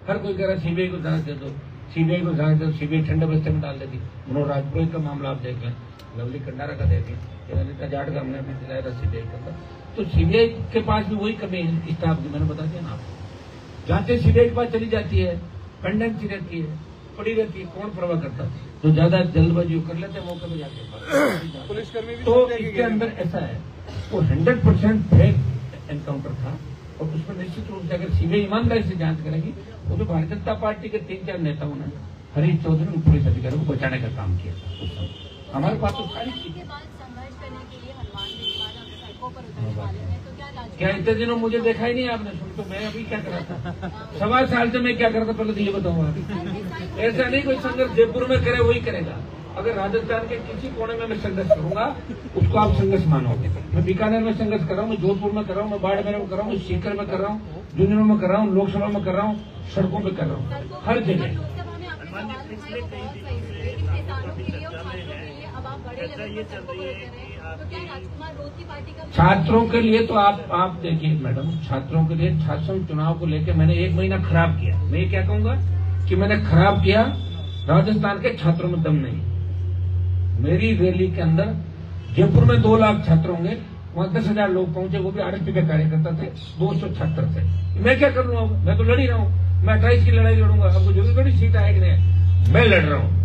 हर कोई कह रहा है सीबीआई को जांच दे दो, सीबीआई को जांच दो, सीबीआई ठंडे बस्ते में डाल देती। मनोज राजपुरोहित का मामला आप देख लें, लवली कंडारा का देखें, ललिता जाट का हमने दिलाया था सीबीआई के अंदर। तो सीबीआई के पास भी वही कमी है स्टाफ की, मैंने बता दिया ना आपको। जांचें सीबीआई के पास चली जाती है, पेंडेंसी रहती है, पड़ी रहती है, कौन परवाह करता है? तो ज्यादा जल्दबाजी कर लेते हैं मौके पे जाके। पुलिसकर्मी भी तो इसके अंदर ऐसा है, वो 100% फेक एनकाउंटर था और उसमें निश्चित रूप से अगर सीबीआई ईमानदारी से जांच करेगी, वो तो भारतीय जनता पार्टी के 3-4 नेताओं ने हरीश चौधरी और पुलिस अधिकारियों को बचाने का काम किया था उस समय। हमारे पास तो सारी चीजें। क्या इतने दिनों मुझे देखा ही नहीं आपने? सुन, तो मैं अभी क्या कर रहा था, 1.25 साल से मैं क्या कर रहा था पहले तो ये बताऊंगा अभी। ऐसा नहीं कोई संघर्ष जयपुर में करे वही करेगा, अगर राजस्थान के किसी कोने में मैं संघर्ष करूंगा उसको आप संघर्ष मानोगे। मैं बीकानेर में संघर्ष कर रहा हूँ, मैं जोधपुर में कर रहा हूँ, मैं बाड़मेर में कर रहा हूँ, सीकर में कर रहा हूँ, झुंझुनू में कर रहा हूँ, लोकसभा में कर रहा हूँ, सड़कों पे कर रहा हूँ, हर जगह। छात्रों के लिए तो आप देखिए मैडम, छात्रों के लिए छात्र चुनाव को लेकर मैंने 1 महीना खराब किया। मैं ये क्या कहूंगा कि मैंने खराब किया, राजस्थान के छात्रों में दम नहीं। मेरी रैली के अंदर जयपुर में 2 लाख छात्र होंगे, वहां 10,000 लोग पहुंचे, वो भी आरएसपी के कार्यकर्ता थे, 200 छात्र थे। मैं क्या कर लूंगा? मैं तो लड़ ही रहा हूं, मैं 28 की लड़ाई लड़ूंगा। आपको जो भी बड़ी सीट आएगी नहीं, मैं लड़ रहा हूं।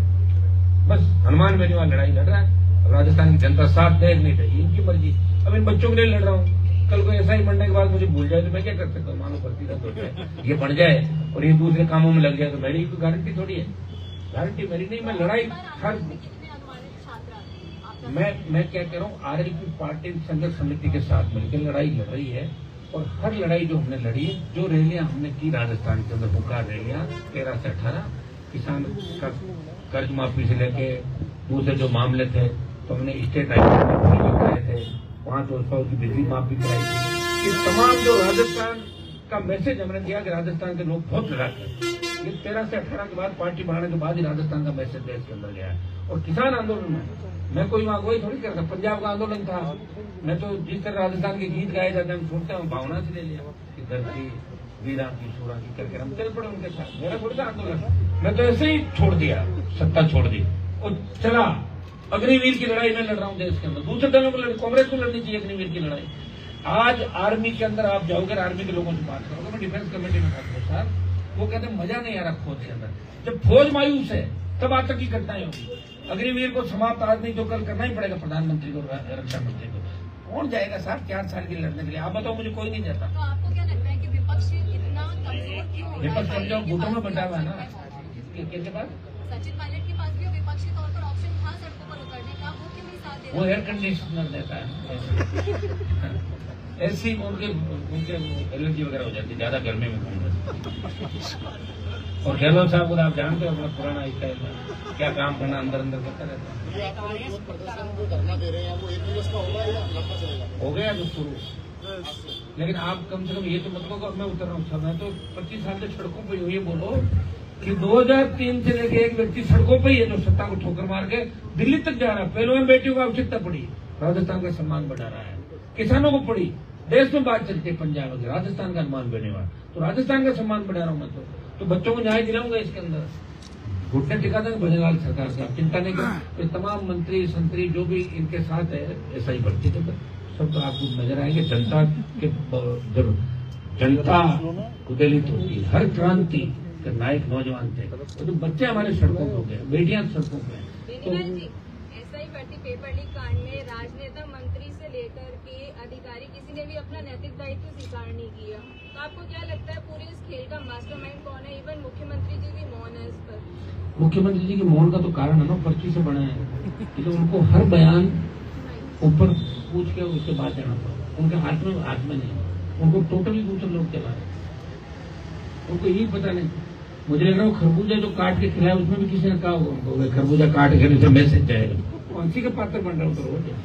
बस हनुमान बेनीवाल लड़ाई लड़ रहा है। अब राजस्थान की जनता साथ दे नहीं चाहिए, इनकी मर्जी। अब इन बच्चों के लिए लड़ रहा हूँ, कल को ऐसा ही बनने के बाद मुझे भूल जाए तो मैं क्या कर सकता हूँ? मानो भर्ती का सोच है, ये बढ़ जाए और ये दूसरे कामों में लग जाए तो मेरी कोई गारंटी थोड़ी है। गारंटी मेरी नहीं। मैं लड़ाई हर मैं क्या कह रहा हूँ, आरएलपी पार्टी संघर्ष समिति के साथ मिलकर लड़ाई लड़ रही है। और हर लड़ाई जो हमने लड़ी, जो रैलियां हमने की राजस्थान के अंदर, पुकार रैलियां 13 से 18, किसान का कर्ज माफी से लेके दूसरे जो मामले थे, तो हमने स्टेट हाईकोर्ट में कराए थे, 5 वर्षों की बिजली माफी कराई थी। ये तमाम जो राजस्थान का मैसेज हमने दिया कि राजस्थान के लोग बहुत लड़ाते हैं। ये 13 से 18 के बाद पार्टी बनाने के बाद ही राजस्थान का मैसेज देश के अंदर गया है। और किसान आंदोलन में मैं कोई वहां वही थोड़ी करता, पंजाब का आंदोलन था। मैं तो जिस तरह राजस्थान के गीत गाए जाते हैं हम सुनते हैं, भावना से ले लिया कि धरती वीरा की सूरा की करके हम चल पड़े उनके साथ। मेरा थोड़ी था आंदोलन, मैं तो ऐसे ही छोड़ दिया, सत्ता छोड़ दी और चला अग्निवीर की लड़ाई में लड़ रहा हूँ देश के अंदर। दूसरे दलों को कांग्रेस को लड़नी चाहिए अग्निवीर की लड़ाई। आज आर्मी के अंदर आप जाओगे, आर्मी के लोगों से बात करोगे, मैं डिफेंस कमेटी में था सर, वो कहते हैं मजा नहीं आ रहा फौज के अंदर। जब फौज मायूस है तब आतंकी घटनाएं होगी। अग्निवीर को समाप्त आज नहीं तो कल करना ही पड़ेगा प्रधानमंत्री को, रक्षा मंत्री को। कौन जाएगा साहब 4 साल के लड़ने के लिए? आप बताओ, मुझे कोई नहीं जाता। तो आपको क्या लगता है कि विपक्ष इतना कमजोर क्यों हो रहा है? विपक्ष कमजोर गुटों में बटा हुआ है ना। किसके पास? सचिन पायलट के पास भी विपक्षी तौर पर ऑप्शन था सड़कों पर उतरने का, वो क्यों नहीं साथ दे रहा? वो एयर कंडीशनर देता है ऐसी उनके एलर्जी वगैरह हो जाती है ज्यादा गर्मी में घूमने। और गहलोत साहब को आप जानते हो अपना पुराना स्टाइल में क्या काम करना, अंदर अंदर करता रहता है। हो गया जो शुरू, लेकिन आप कम से कम ये तो मत कहो मैं उतर रहा हूँ। मैं तो 25 साल से सड़कों पर ये बोलो कि 2003 से लेके एक व्यक्ति सड़कों पर ही है जो सत्ता को ठोकर मार के दिल्ली तक जा रहा है। पहलवान बेटियों को आवश्यकता पड़ी, राजस्थान का सम्मान बढ़ा रहा है। किसानों को पड़ी, देश में बात चलती है पंजाब की, राजस्थान का सम्मान बेनीवाल, तो राजस्थान का सम्मान बढ़ा रहा हूँ मैं तो बच्चों को न्याय दिलाऊंगा इसके अंदर। घुटने टिका था भजनलाल सरकार से, आप चिंता नहीं करें। तमाम मंत्री संतरी जो भी इनके साथ है ऐसा ही बढ़ती थे, सब तो आपको नजर आएंगे। जनता के जब जनता उदलित होती है, हर क्रांति के नायक नौजवान थे, तो जो बच्चे हमारे सड़कों पे हो गए, बेटियां सड़कों पे। तो ऐसा ही भर्ती पेपर लीक कांड में राजनेता मंत्री से लेकर के अधिकारी किसी ने भी अपना नैतिक दायित्व स्वीकार नहीं किया। तो आपको क्या लगता है पूरे इस खेल का मास्टरमाइंड कौन है? इवन मुख्यमंत्री जी भी मौन है इस पर। मुख्यमंत्री जी के मौन का तो कारण है ना, पर्ची से बना है कि तो उनको हर बयान ऊपर पूछ के उससे बात जाना पड़ा। उनके हाथ में नहीं, उनको टोटली दूसरे लोग चला रहे, उनको यही पता नहीं। मुझे लग रहा है खरबूजा जो काट के खिलाया उसमें भी किसी ने कहा होगा उनको खरबूजा काट के उसे मैसेज जाएगा। कौन सी का पात्र बन रहा है उधर?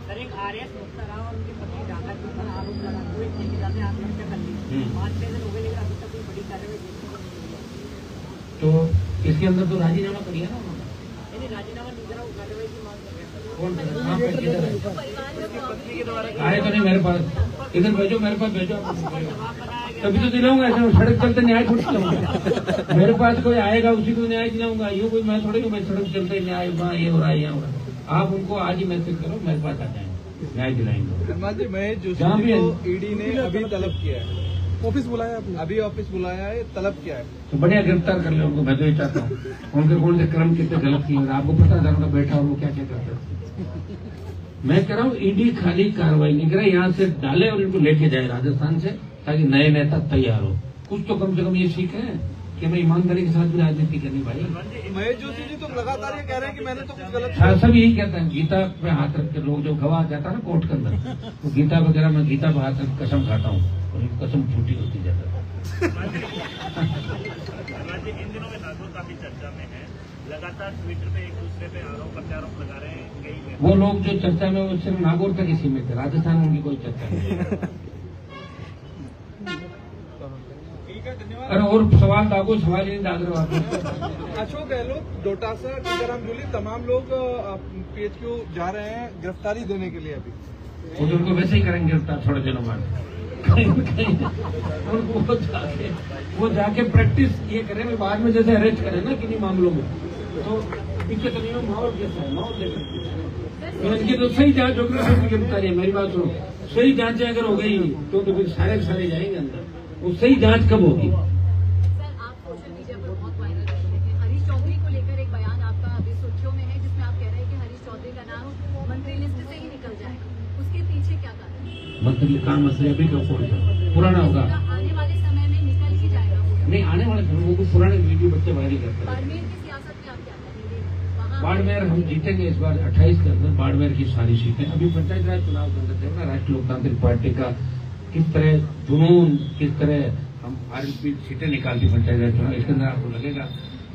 सर एक आरएस मुक्ता और उनकी पत्नी डाका के ऊपर आरोप लगा हुए ठेकेदार ने आत्महत्या कर ली। 5-6 दिन हो गए लेकिन अभी तक कोई बड़ी कार्रवाई देखने को नहीं मिली। तो इसके अंदर तो राजीनामा कर लिया ना उन्होंने। नहीं, राजीनामा नहीं करा, वो कार्रवाई की मांग कर रहे हैं। कौन कर रहा है? किधर है? आए तो नहीं मेरे पास, इधर भेजो, मेरे पास भेजो, तभी तो दिलाऊंगा। ऐसा सड़क चलते न्याय थोड़ी दिलाऊंगा। मेरे पास कोई आएगा उसी को न्याय दिलाऊंगा। यूँ कोई मैं थोड़ी मैं सड़क चलते न्याय वहाँ ये हो रहा है यहाँ हो रहा है। आप उनको आज ही मैसेज करो, मेरे पास आ जाएंगे, न्याय दिलाएंगे। हनुमान जी, महेश जोशी को ईडी ने अभी तलब किया है, ऑफिस बुलाया आपने? अभी ऑफिस बुलाया है, तलब किया है। तो बढ़िया गिरफ्तार कर ले उनको, मैं तो ये चाहता हूँ। उनके कौन से क्रम कितने गलत किए, आपको पता था उनका बेटा और वो क्या क्या करते। मैं कह रहा हूँ ईडी खाली कार्रवाई नहीं करे, यहाँ से डाले और इनको लेके जाए राजस्थान से, ताकि नए नेता तैयार हो। कुछ तो कम से कम ये सीखे कि मैं ईमानदारी के साथ भी राजनीति करनी भाई। महेश जोशी जी तो लगातार ये कह रहे हैं कि मैंने तो कुछ गलत हाँ, सब यही कहते हैं। गीता पे हाथ रख के लोग जो गवाह जाता है ना कोर्ट के अंदर, तो गीता वगैरह में गीता पे हाथ रख कसम खाता हूँ और ये कसम झूठी होती जाता है। इन दिनों में नागौर काफी चर्चा में है, लगातार ट्विटर पे एक दूसरे पे आरोप प्रत्यारोप लगा रहे हैं कई। वो लोग जो चर्चा में वो सिर्फ नागौर तक ही सीमित है, राजस्थान में उनकी कोई चर्चा नहीं। अरे और सवाल दागो, सवाल ही नहीं दाग रहे आप। अशोक गहलोत, डोटासरा, टीकाराम जूली, तमाम लोग पीएचक्यू जा रहे हैं गिरफ्तारी देने के लिए। अभी वो तो उनको वैसे ही करेंगे गिरफ्तार थोड़े दिनों बाद। उनको वो जाके प्रैक्टिस ये करें, बाद में जैसे अरेस्ट करें ना किन्हीं मामलों में, तो पीछे तो नहीं माहौल कैसा है, माहौल देखा। इनकी तो सही जांच होगी, गिरफ्तारी है। मेरी बात सुनो, सही जांचें अगर हो गई तो फिर सारे जाएंगे अंदर। वो सही जांच कब होगी? सर आप सोशल मीडिया पर बहुत वायरल कर रहे हैं, हरीश चौधरी को लेकर एक बयान आपका अभी सुर्खियों में है मंत्री काम मंत्री अभी का कौन सा पुराना होगा? आने वाले समय में निकल ही जाएगा। नहीं, आने वाले समय को पुराने वीडियो बच्चे वायरल करते हैं। बाड़मेर की सियासत में आप क्या कहेंगे? बाड़मेर हम जीतेंगे इस बार 28 के अंदर बाड़मेर की सारी सीटें। अभी पंचायत राज चुनाव के अंदर देखना राष्ट्रीय लोकतांत्रिक पार्टी का किस तरह जुनून, किस तरह हम आरएलपी सीटें निकालती पंचायत राज चुनाव, इसके अंदर आपको लगेगा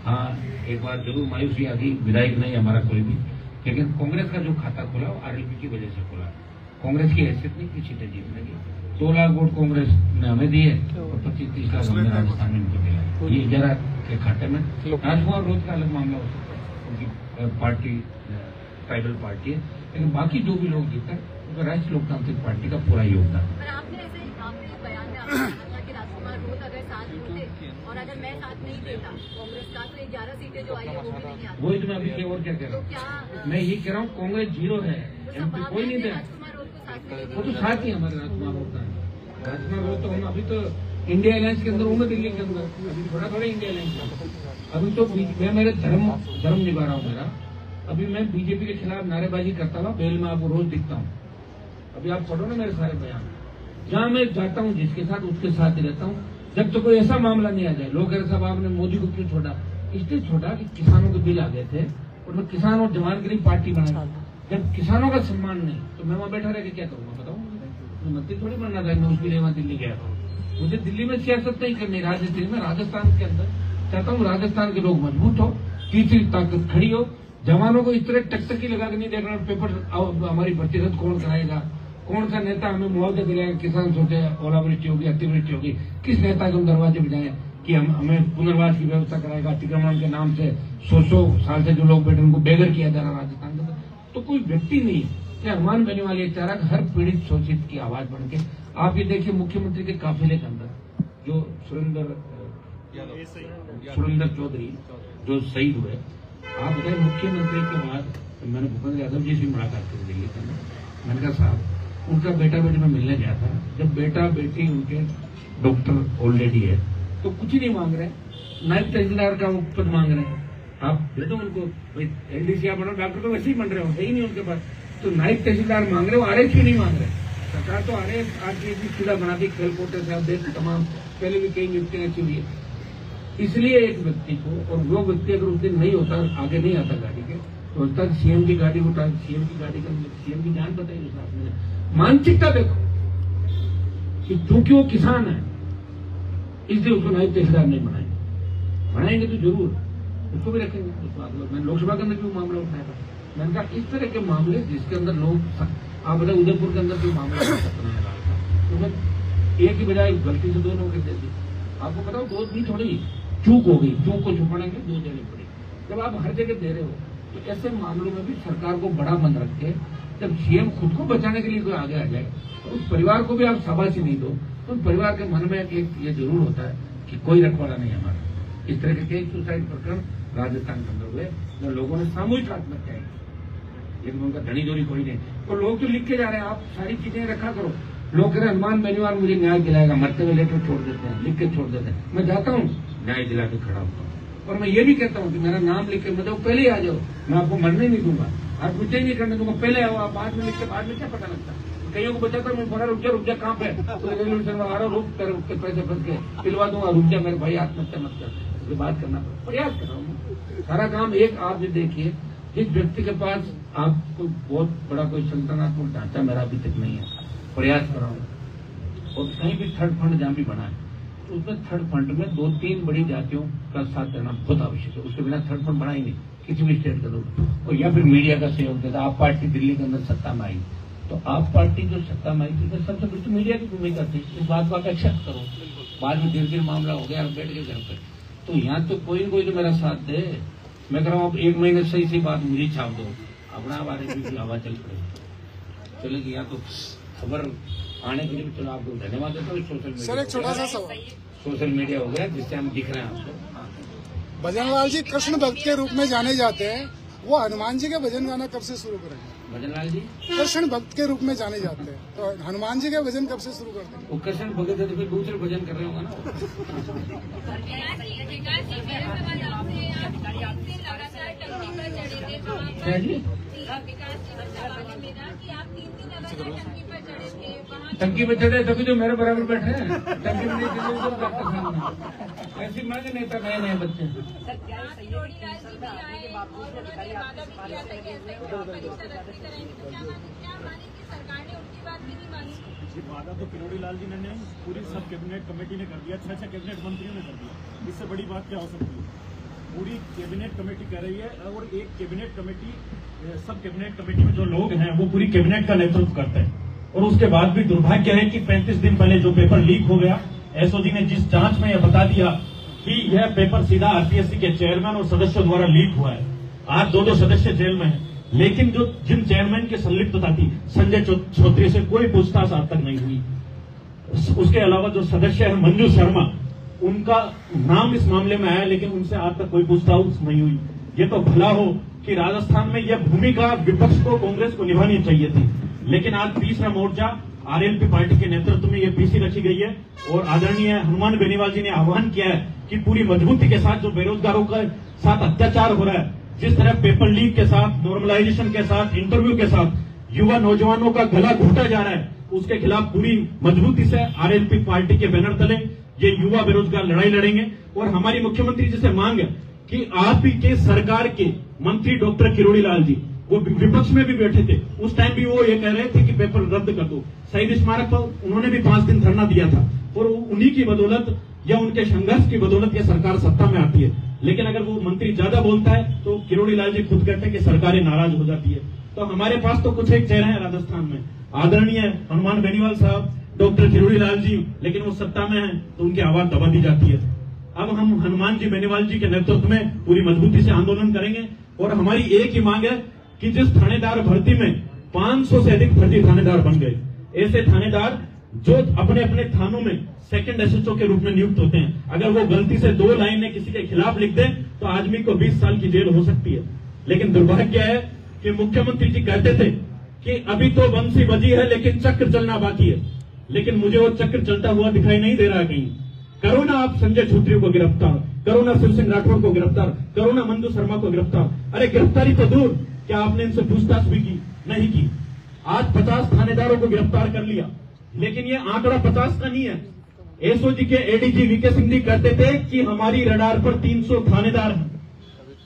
हाँ एक बार जरूर मायूसी आ गई। विधायक नहीं हमारा कोई भी, लेकिन कांग्रेस का जो खाता खुला वो आरएलपी की वजह से खुला। कांग्रेस की हैसियत नहीं कि सीटें जीतने की। 2 लाख वोट कांग्रेस ने हमें दिए और 25-30 लाख हमने राजस्थान में इनको दिया। ये जरा के खाते में राजकुमार रोज का अलग मामला हो सकता है, उनकी पार्टी ट्राइबल पार्टी है, लेकिन बाकी जो भी लोग जीता है उनका राष्ट्रीय लोकतांत्रिक पार्टी का पूरा योगदान। आपने बयान में आपने कहा कि राजकुमार रोत अगर साथ होते और अगर मैं साथ नहीं देता कांग्रेस का तो 11 सीटें जो आई है वो भी नहीं आती। वही तो मैं अभी और क्या कह रहा हूँ, मैं ये कह रहा हूँ कांग्रेस 0 है, एमपी कोई नहीं दे। वो तो साथ ही हमारे राजकुमार होता है। राजकुमार हो तो हम अभी तो इंडिया अलायंस के अंदर हूँ ना, दिल्ली के अंदर अभी थोड़ा इंडिया अलायंस। अभी तो मैं मेरे धर्म निभा रहा हूँ मेरा। अभी मैं बीजेपी के खिलाफ नारेबाजी करता हुआ बेल में आपको रोज दिखता हूँ। अभी आप पढ़ो ना मेरे सारे बयान, जहाँ मैं जाता हूँ जिसके साथ उसके साथ ही रहता हूँ, जब तो कोई ऐसा मामला नहीं आ जाए। लोग कह रहे साहब आपने मोदी को क्यों छोड़ा? इसलिए छोड़ा कि किसानों के बिल आ गए थे और मैं किसान और जवान के लिए पार्टी बनाई। जब किसानों का सम्मान नहीं तो मैं वहाँ बैठा रह के क्या करूँगा बताऊँ? मंत्री थोड़ी बनना था, मैं उसके लिए वहाँ दिल्ली गया था। मुझे दिल्ली में सियासत नहीं करनी, राजनीति में राजस्थान के अंदर चाहता हूँ राजस्थान के लोग मजबूत हो, तीसरी ताकत खड़ी हो, जवानों को इस तरह टकटकी लगा के नहीं देखना पेपर हमारी भर्ती रद्द कौन कराएगा, कौन सा नेता हमें मुआवजा दिलाएगा, किसान सोचे ओलावृष्टि होगी अतिवृष्टि होगी, किस नेता के हम दरवाजे बजाएं कि हमें पुनर्वास की व्यवस्था कराएगा। अतिक्रमण के नाम से 100 साल से जो लोग बैठे उनको बेघर किया जा रहा राजस्थान के अंदर, तो कोई व्यक्ति नहीं है कि अरमान बने वाली एक तरह हर पीड़ित शोषित की आवाज बन के। आप ये देखिए मुख्यमंत्री के काफिले के अंदर जो सुरेंद्र चौधरी जो शहीद हुए, आप बताए मुख्यमंत्री के बाद मैंने भूपेंद्र यादव जी से मुलाकात की दिल्ली के अंदर। मैंने कहा साहब उनका बेटा बेटी में मिलने गया था, जब बेटा बेटी उनके डॉक्टर ऑलरेडी है तो कुछ ही नहीं मांग रहे, नायब तहसीलदार का पद मांग रहे हैं। आप दे दो उनको, भाई एलडीसी आप बनो, डॉक्टर तो वैसे ही बन रहे हो, है ही नहीं उनके पास, तो नायब तहसीलदार मांग रहे हो, आरएस क्यों नहीं मांग रहे? सरकार तो आरएस आज भी सीधा बना दी, खेल कोटे से आप देख तमाम पहले भी कई नियुक्तियां अच्छी हुई है। इसलिए एक व्यक्ति को, और वो व्यक्ति अगर उस दिन नहीं होता आगे नहीं आता गाड़ी के, तो तक सीएम की गाड़ी उठा, सीएम की गाड़ी का सीएम की जान बताइए आपने। मानसिकता देखो कि चूंकि वो किसान है इसलिए उसको नायब तहसीलदार नहीं बनाएंगे तो जरूर उसको भी रखेंगे। मैंने लोकसभा के अंदर भी मामला उठाया था, मैंने कहा इस तरह के मामले जिसके अंदर लोग, आप बताए उदयपुर के अंदर जो मामला तो मैं एक ही बजाय गलती से 2 नौकरी दे दी। आपको बताओ 2 दिन थोड़ी चूक हो गई, चूक को छुपाने के 2 देनी पड़ी। जब आप हर जगह दे रहे हो तो ऐसे मामलों में भी सरकार को बड़ा मन रख के, जब सीएम खुद को बचाने के लिए कोई आगे आ जाए तो उस परिवार को भी आप शाबाशी नहीं दो, तो उस परिवार के मन में एक ये जरूर होता है कि कोई रखवाला नहीं हमारा। इस तरह के कई सुसाइड प्रकरण राजस्थान के अंदर हुए जब लोगों ने सामूहिक आत्महत्या की, लेकिन उनका धनी धोरी कोई नहीं। तो लोग तो लिख के जा रहे हैं, आप सारी चीजें रखा करो। लोग कह रहे हनुमान बेनीवाल मुझे न्याय दिलाएगा, मरते हुए लेटर छोड़ देते हैं, लिख के छोड़ देते हैं। मैं जाता हूँ न्याय दिला के खड़ा होता हूँ, और मैं ये भी कहता हूँ कि मेरा नाम लिख के मतलब पहले ही आ जाओ, मैं आपको मरने नहीं दूंगा, आप कुछ नहीं करने दूंगा, पहले आओ। आप बाद में लिख के बाद में क्या पता लगता? कईयों को बचाता हूँ, मैं बड़ा रुक जा कहाँ पे, तो रेलवे स्टेशन में आ रहा हूँ, रुक कर उसके पैसे फंस के पिलवा दूंगा, रुक जा मेरे भाई आत्महत्या मत कर, उसके बाद करना प्रयास कर रहा हूँ। सारा काम एक आप ये देखिए, जिस व्यक्ति के पास आपको बहुत बड़ा कोई संगठनात्मक ढांचा मेरा अभी तक नहीं है, प्रयास कर रहा हूँ। और कहीं भी थर्ड फंड जहाँ भी बना है तो उसमें थर्ड फंड में 2-3 बड़ी जातियों का साथ देना बहुत आवश्यक है, उसके बिना थर्ड फंड बना ही नहीं किसी भी स्टेट का लोग। और या फिर मीडिया का सहयोग देता। आप पार्टी दिल्ली के अंदर सत्ता में आई, तो आप पार्टी जो सत्ता में आई थी सबसे बड़ी मीडिया की भूमिका थी, इस बात को आप एक्सेप्ट करो। बाद में धीरे धीरे मामला हो गया, बैठ गए घर पर, तो यहाँ तो कोई तो मेरा साथ दे। मैं कह रहा हूँ 1 महीने सही बात मुझे छाप दो, अपना बारे में हवा चल पड़ेगी चलेगी। यहाँ तो खबर आने के लिए चलो आपको धन्यवाद देता हूँ। सोशल मीडिया सर एक छोटा सा सवाल, सोशल मीडिया हो गया जिससे हम दिख रहे हैं आपको। भजनलाल जी कृष्ण भक्त के रूप में जाने जाते हैं, वो हनुमान जी के भजन गाना कब से शुरू करेंगे? भजनलाल जी कृष्ण भक्त के रूप में जाने जाते हैं, तो हनुमान जी के भजन कब से शुरू करते हैं? वो कृष्ण भगत है तो फिर दूसरे भजन कर रहे होंगे ना। क्या जी? टंकी पे चढ़े तभी तो मेरे बराबर बैठे हैं, टंकी में नहीं चढ़े तो डॉक्टर सामने। ऐसी मांगे नेता नए नए बच्चे। सर क्या ये सही है कि सत्ता आने के बावजूद भी अधिकारी आपके सिफारिश से परीक्षा रद्द कराएंगे, तो क्या माने कि सरकार ने उनकी बात भी नहीं मानी? वादा तो किरोड़ी लाल जी ने नहीं, पूरी सब कैबिनेट कमेटी ने कर दिया, 6 कैबिनेट मंत्रियों ने कर दिया। इससे बड़ी बात क्या हो सकती है? पूरी कैबिनेट कमेटी कर रही है और एक कैबिनेट कमेटी, सब कैबिनेट कमेटी में जो लोग हैं वो पूरी कैबिनेट का नेतृत्व करते हैं। और उसके बाद भी दुर्भाग्य है कि 35 दिन पहले जो पेपर लीक हो गया, एसओजी ने जिस जांच में यह बता दिया कि यह पेपर सीधा आरपीएससी के चेयरमैन और सदस्यों द्वारा लीक हुआ है। आज 2 सदस्य जेल में हैं, लेकिन जो जिन चेयरमैन की संलिप्तता थी, संजय चौधरी से कोई पूछताछ आज तक नहीं हुई। उसके अलावा जो सदस्य है मंजू शर्मा, उनका नाम इस मामले में आया, लेकिन उनसे आज तक कोई पूछताछ नहीं हुई। ये तो भला हो कि राजस्थान में यह भूमिका विपक्ष को, कांग्रेस को निभानी चाहिए थी, लेकिन आज तीसरा मोर्चा आरएलपी पार्टी के नेतृत्व में ये पीसी रखी गई है। और आदरणीय हनुमान बेनीवाल जी ने आह्वान किया है कि पूरी मजबूती के साथ जो बेरोजगारों के साथ अत्याचार हो रहा है, जिस तरह पेपर लीक के साथ, नॉर्मलाइजेशन के साथ, इंटरव्यू के साथ युवा नौजवानों का गला घोटा जा रहा है, उसके खिलाफ पूरी मजबूती से आरएलपी पार्टी के बैनर तले ये युवा बेरोजगार लड़ाई लड़ेंगे। और हमारी मुख्यमंत्री जी से मांग है कि आप ही के सरकार के मंत्री डॉक्टर किरोड़ी लाल जी, वो विपक्ष में भी बैठे थे, उस टाइम भी वो ये कह रहे थे कि पेपर रद्द कर दो। शहीद स्मारक पर उन्होंने भी 5 दिन धरना दिया था, और उन्हीं की बदौलत या उनके संघर्ष की बदौलत ये सरकार सत्ता में आती है। लेकिन अगर वो मंत्री ज्यादा बोलता है तो किरोड़ी लाल जी खुद कहते हैं कि सरकारें नाराज हो जाती है। तो हमारे पास तो कुछ एक चेहरे हैं राजस्थान में, आदरणीय हनुमान बेनीवाल साहब, डॉक्टर किरोड़ी लाल जी, लेकिन वो सत्ता में हैं तो उनकी आवाज दबा दी जाती है। अब हम हनुमान जी बेनीवाल जी के नेतृत्व में पूरी मजबूती से आंदोलन करेंगे। और हमारी एक ही मांग है कि जिस थानेदार भर्ती में 500 से अधिक भर्ती थानेदार बन गए, ऐसे थानेदार जो अपने अपने थानों में सेकंड एसएचओ के रूप में नियुक्त होते हैं, अगर वो गलती से 2 लाइनें किसी के खिलाफ लिख दें तो आदमी को 20 साल की जेल हो सकती है। लेकिन दुर्भाग्य है कि मुख्यमंत्री जी कहते थे कि अभी तो बंसी बजी है लेकिन चक्र चलना बाकी है, लेकिन मुझे वो चक्र चलता हुआ दिखाई नहीं दे रहा है कहीं। करो ना आप संजय चौधरी को गिरफ्तार, करो ना शिव सिंह राठौर को गिरफ्तार, करो ना मंजू शर्मा को गिरफ्तार। अरे गिरफ्तारी तो दूर, क्या आपने इनसे पूछताछ भी की? नहीं की। आज 50 थानेदारों को गिरफ्तार कर लिया, लेकिन ये आंकड़ा 50 का नहीं है। एसओजी के एडीजी वीके सिंह जी कहते थे कि हमारी रडार पर 300 थानेदार हैं,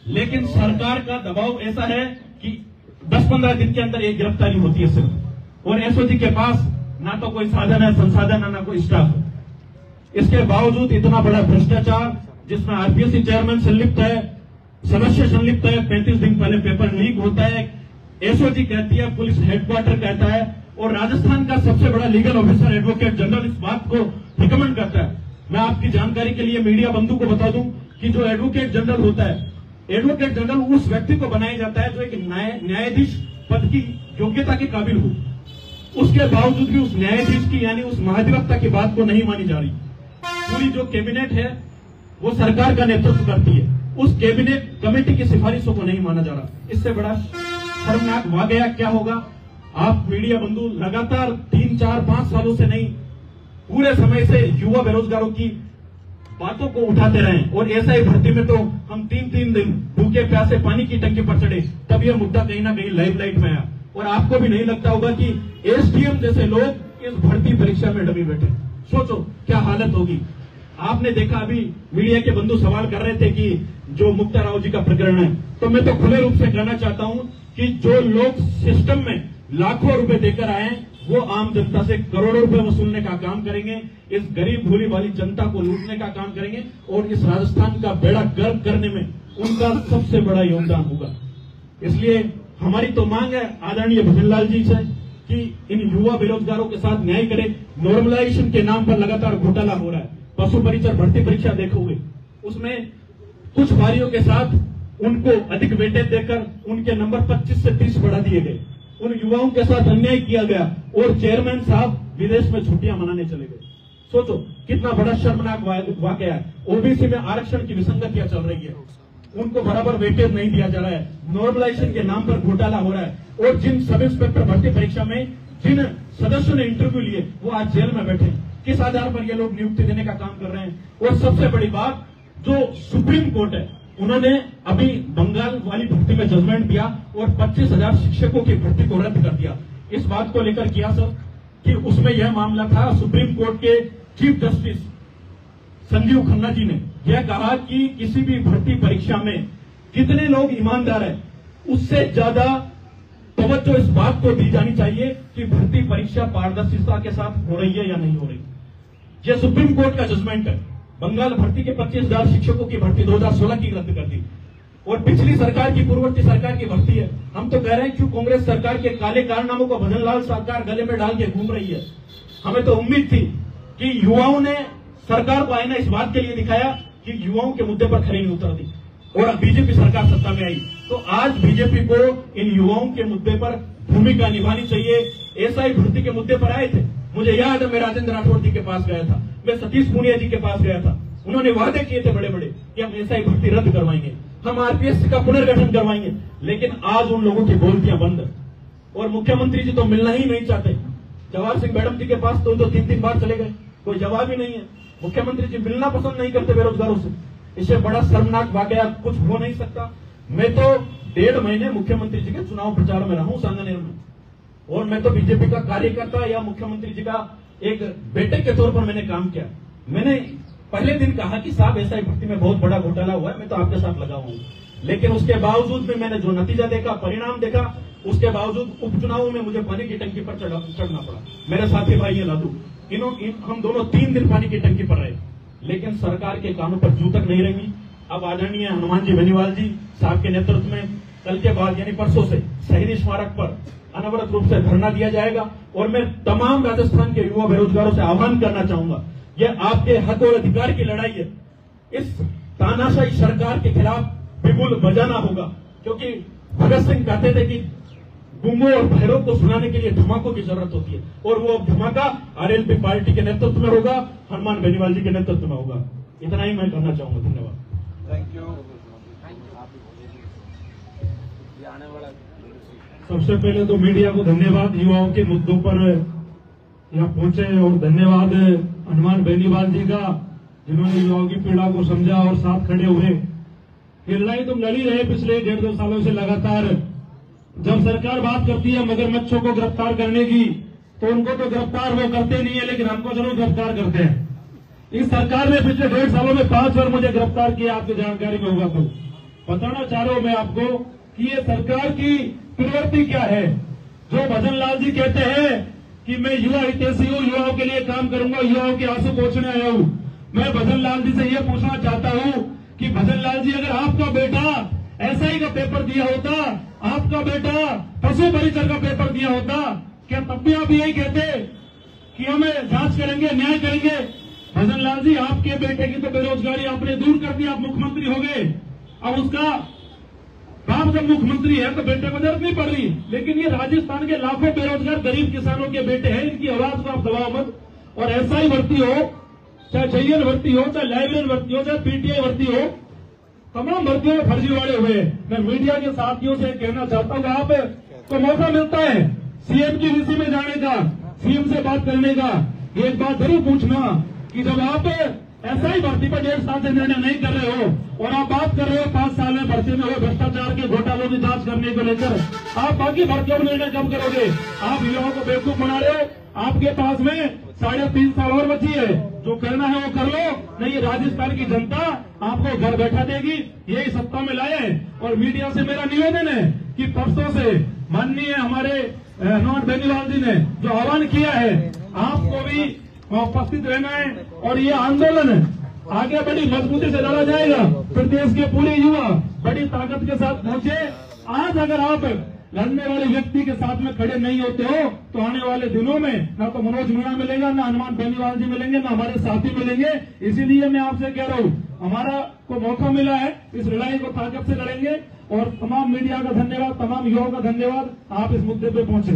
लेकिन सरकार का दबाव ऐसा है कि 10-15 दिन के अंदर एक गिरफ्तारी होती है सिर्फ। और एसओजी के पास ना तो कोई साधन है, संसाधन है, ना कोई स्टाफ है। इसके बावजूद इतना बड़ा भ्रष्टाचार जिसमें आरपीएससी चेयरमैन संलिप्त है, सदस्य संलिप्त है, 35 दिन पहले पेपर लीक होता है, एसओजी कहती है, पुलिस हेडक्वार्टर कहता है, और राजस्थान का सबसे बड़ा लीगल ऑफिसर एडवोकेट जनरल इस बात को रिकमेंड करता है। मैं आपकी जानकारी के लिए मीडिया बंधु को बता दूं कि जो एडवोकेट जनरल होता है, एडवोकेट जनरल उस व्यक्ति को बनाया जाता है जो एक न्यायाधीश पद की योग्यता के काबिल हो। उसके बावजूद भी उस न्यायाधीश की यानी उस महाधिवक्ता की बात को नहीं मानी जा रही। पूरी जो कैबिनेट है वो सरकार का नेतृत्व करती है, उस कैबिनेट कमेटी की सिफारिशों को नहीं माना जा रहा। इससे बड़ा शर्मनाक वाकया क्या होगा? आप मीडिया बंधु लगातार 3, 4, 5 सालों से नहीं, पूरे समय से युवा बेरोजगारों की बातों को उठाते रहे, और ऐसा ही भर्ती में तो हम 3-3 दिन भूखे प्यासे पानी की टंकी पर चढ़े, तब यह मुद्दा कहीं ना कहीं लाइमलाइट में आया। और आपको भी नहीं लगता होगा कि एसडीएम जैसे लोग इस भर्ती परीक्षा में डमी बैठे। सोचो क्या हालत होगी। आपने देखा, अभी मीडिया के बंधु सवाल कर रहे थे कि जो मुक्ता राव जी का प्रकरण है, तो मैं तो खुले रूप से कहना चाहता हूं कि जो लोग सिस्टम में लाखों रुपए देकर आए, वो आम जनता से करोड़ों रुपए वसूलने का काम करेंगे, इस गरीब भोली वाली जनता को लूटने का काम करेंगे, और इस राजस्थान का बेड़ा गर्क करने में उनका सबसे बड़ा योगदान होगा। इसलिए हमारी तो मांग है आदरणीय भजनलाल जी से कि इन युवा बेरोजगारों के साथ न्याय करें। नॉर्मलाइजेशन के नाम पर लगातार घोटाला हो रहा है। पशु परिचर भर्ती परीक्षा देखोगे, उसमें कुछ भारियों के साथ उनको अधिक वेटेज देकर उनके नंबर 25 से 30 बढ़ा दिए गए। उन युवाओं के साथ अन्याय किया गया, और चेयरमैन साहब विदेश में छुट्टियां मनाने चले गए। सोचो कितना बड़ा शर्मनाक वाकया है। ओबीसी में आरक्षण की विसंगतियां चल रही है, उनको बराबर वेटेज नहीं दिया जा रहा है, नॉर्मलाइजेशन के नाम पर घोटाला हो रहा है, और जिन सब इंस्पेक्टर भर्ती परीक्षा में जिन सदस्यों ने इंटरव्यू लिए वो आज जेल में बैठे। किस आधार पर ये लोग नियुक्ति देने का काम कर रहे हैं? और सबसे बड़ी बात, जो सुप्रीम कोर्ट है, उन्होंने अभी बंगाल वाली भर्ती में जजमेंट दिया और 25,000 शिक्षकों की भर्ती को रद्द कर दिया। इस बात को लेकर किया सर कि उसमें यह मामला था, सुप्रीम कोर्ट के चीफ जस्टिस संजीव खन्ना जी ने यह कहा कि किसी भी भर्ती परीक्षा में कितने लोग ईमानदार हैं, उससे ज्यादा तवज्जो इस बात को दी जानी चाहिए कि भर्ती परीक्षा पारदर्शिता के साथ हो रही है या नहीं हो रही। यह सुप्रीम कोर्ट का जजमेंट है। बंगाल भर्ती के 25,000 शिक्षकों की भर्ती 2016 की रद्द कर दी और पिछली सरकार की, पूर्ववर्ती सरकार की भर्ती है। हम तो कह रहे हैं क्यों कांग्रेस सरकार के काले कारनामों को भजन लाल सरकार गले में डाल के घूम रही है। हमें तो उम्मीद थी कि युवाओं ने सरकार को आईना इस बात के लिए दिखाया कि युवाओं के मुद्दे पर खरी नहीं उतर दी और बीजेपी सरकार सत्ता में आई, तो आज बीजेपी को इन युवाओं के मुद्दे पर भूमिका निभानी चाहिए। एसआई भर्ती के मुद्दे पर आए थे, मुझे याद है मैं राजेंद्र राठौड़ जी के पास गया था, मैं सतीश पूनिया जी के पास गया था। उन्होंने वादे किए थे बड़े बड़े कि हम एसआई भर्ती रद्द करवाएंगे, हम आरपीएस का पुनर्गठन करवाएंगे, लेकिन आज उन लोगों की बोलतियां बंद और मुख्यमंत्री जी तो मिलना ही नहीं चाहते। जवाहर सिंह मैडम जी के पास तो 3-3 बार चले गए, कोई जवाब ही नहीं है। मुख्यमंत्री जी मिलना पसंद नहीं करते बेरोजगारों से। इससे बड़ा शर्मनाक वाकया कुछ हो नहीं सकता। मैं तो 1.5 महीने मुख्यमंत्री जी के चुनाव प्रचार में रहा हूं सांगानेर में, और मैं तो बीजेपी का कार्यकर्ता या मुख्यमंत्री जी का एक बेटे के तौर पर मैंने काम किया। मैंने पहले दिन कहा कि साहब एसआई भर्ती में बहुत बड़ा घोटाला हुआ है, मैं तो आपके साथ लगा हूं, लेकिन उसके बावजूद भी मैंने जो नतीजा देखा, परिणाम देखा, उसके बावजूद उपचुनावों में मुझे पानी की टंकी पर चढ़ना पड़ा। मेरे साथी भाई है लालू, हम दोनों 3 दिन पानी की टंकी पर रहे, लेकिन सरकार के कानों पर जू तक नहीं रहेंगी। अब आदरणीय हनुमान जी बेनीवाल जी साहब के नेतृत्व में कल के बाद यानी परसों से शहीद स्मारक पर अनवरत रूप से धरना दिया जाएगा और मैं तमाम राजस्थान के युवा बेरोजगारों से आह्वान करना चाहूंगा, यह आपके हक और अधिकार की लड़ाई है। इस तानाशाही सरकार के खिलाफ बिगुल बजाना होगा, क्योंकि भगत सिंह कहते थे कि गुंगों और भैरों को सुनाने के लिए धमाकों की जरूरत होती है, और वो धमाका आरएलपी पार्टी के नेतृत्व में होगा, हनुमान बेनीवाल जी के नेतृत्व में होगा। इतना ही मैं कहना चाहूंगा। धन्यवाद। Thank you. सबसे पहले तो मीडिया को धन्यवाद, युवाओं के मुद्दों पर यहाँ पहुंचे, और धन्यवाद हनुमान बेनीवाल जी का जिन्होंने युवाओं की पीड़ा को समझा और साथ खड़े हुए। ये लड़ाई तुम लड़ी रहे पिछले 1.5-2 सालों से लगातार। जब सरकार बात करती है मगरमच्छों को गिरफ्तार करने की, तो उनको तो गिरफ्तार वो करते नहीं है, लेकिन हमको जरूर गिरफ्तार करते हैं। इस सरकार ने पिछले 1.5 सालों में 5 बार मुझे गिरफ्तार किया, आपकी जानकारी में होगा। तो बताना चाह रहा हूं मैं आपको कि ये सरकार की प्रवृत्ति क्या है। जो भजन लाल जी कहते हैं कि मैं युवा हितैषी हूं, युवाओं के लिए काम करूंगा, युवाओं के आंसू पोंछने आया हूं, मैं भजन लाल जी से ये पूछना चाहता हूं कि भजन लाल जी, अगर आपका बेटा एसआई का पेपर दिया होता, आपका बेटा पशु परिचर का पेपर दिया होता, क्या तब भी आप यही कहते कि हमें जांच करेंगे, न्याय करेंगे? भजन लाल जी, आपके बेटे की तो बेरोजगारी आपने दूर कर दी, आप मुख्यमंत्री हो गए। अब उसका बाप जब मुख्यमंत्री है तो बेटे को जरूरत नहीं पड़ रही, लेकिन ये राजस्थान के लाखों बेरोजगार गरीब किसानों के बेटे हैं, इनकी आवाज को आप दबाओ मत। और एसआई भर्ती हो, चाहे जेईएन भर्ती हो, चाहे लाइब्रेरियन भर्ती हो, चाहे पीटीआई भर्ती हो, तमाम भर्तियों में फर्जीवाड़े हुए। मैं मीडिया के साथियों से कहना चाहता हूँ, आप को मौका मिलता है सीएम की वीसी में जाने का, सीएम से बात करने का, एक बात जरूर पूछना कि जब आप एसआई भर्ती पर 1.5 साल से निर्णय नहीं कर रहे हो और आप बात कर रहे हो 5 साल में भर्ती में हुए भ्रष्टाचार के घोटालों की जांच करने को लेकर, आप बाकी भर्तियों में निर्णय कब करोगे? आप युवाओं को बेवकूफ बना रहे हो। आपके पास में 3.5 साल और बची है, जो करना है वो कर लो, नहीं राजस्थान की जनता आपको घर बैठा देगी, यही सत्ता में लाए। और मीडिया से मेरा निवेदन है कि परसों से माननीय हमारे हनुमान बेनीवाल जी ने जो आह्वान किया है, आपको भी उपस्थित रहना है और ये आंदोलन आगे बड़ी मजबूती से लड़ा जाएगा। प्रदेश के पूरे युवा बड़ी ताकत के साथ पहुंचे। आज अगर आप लड़ने वाले व्यक्ति के साथ में खड़े नहीं होते हो तो आने वाले दिनों में ना तो मनोज मीणा मिलेगा, ना हनुमान बेनीवाल जी मिलेंगे, ना हमारे साथी मिलेंगे। इसीलिए मैं आपसे कह रहा हूँ, हमारा को मौका मिला है, इस लड़ाई को ताकत से लड़ेंगे। और तमाम मीडिया का धन्यवाद, तमाम युवाओं का धन्यवाद, आप इस मुद्दे पे पहुंचे।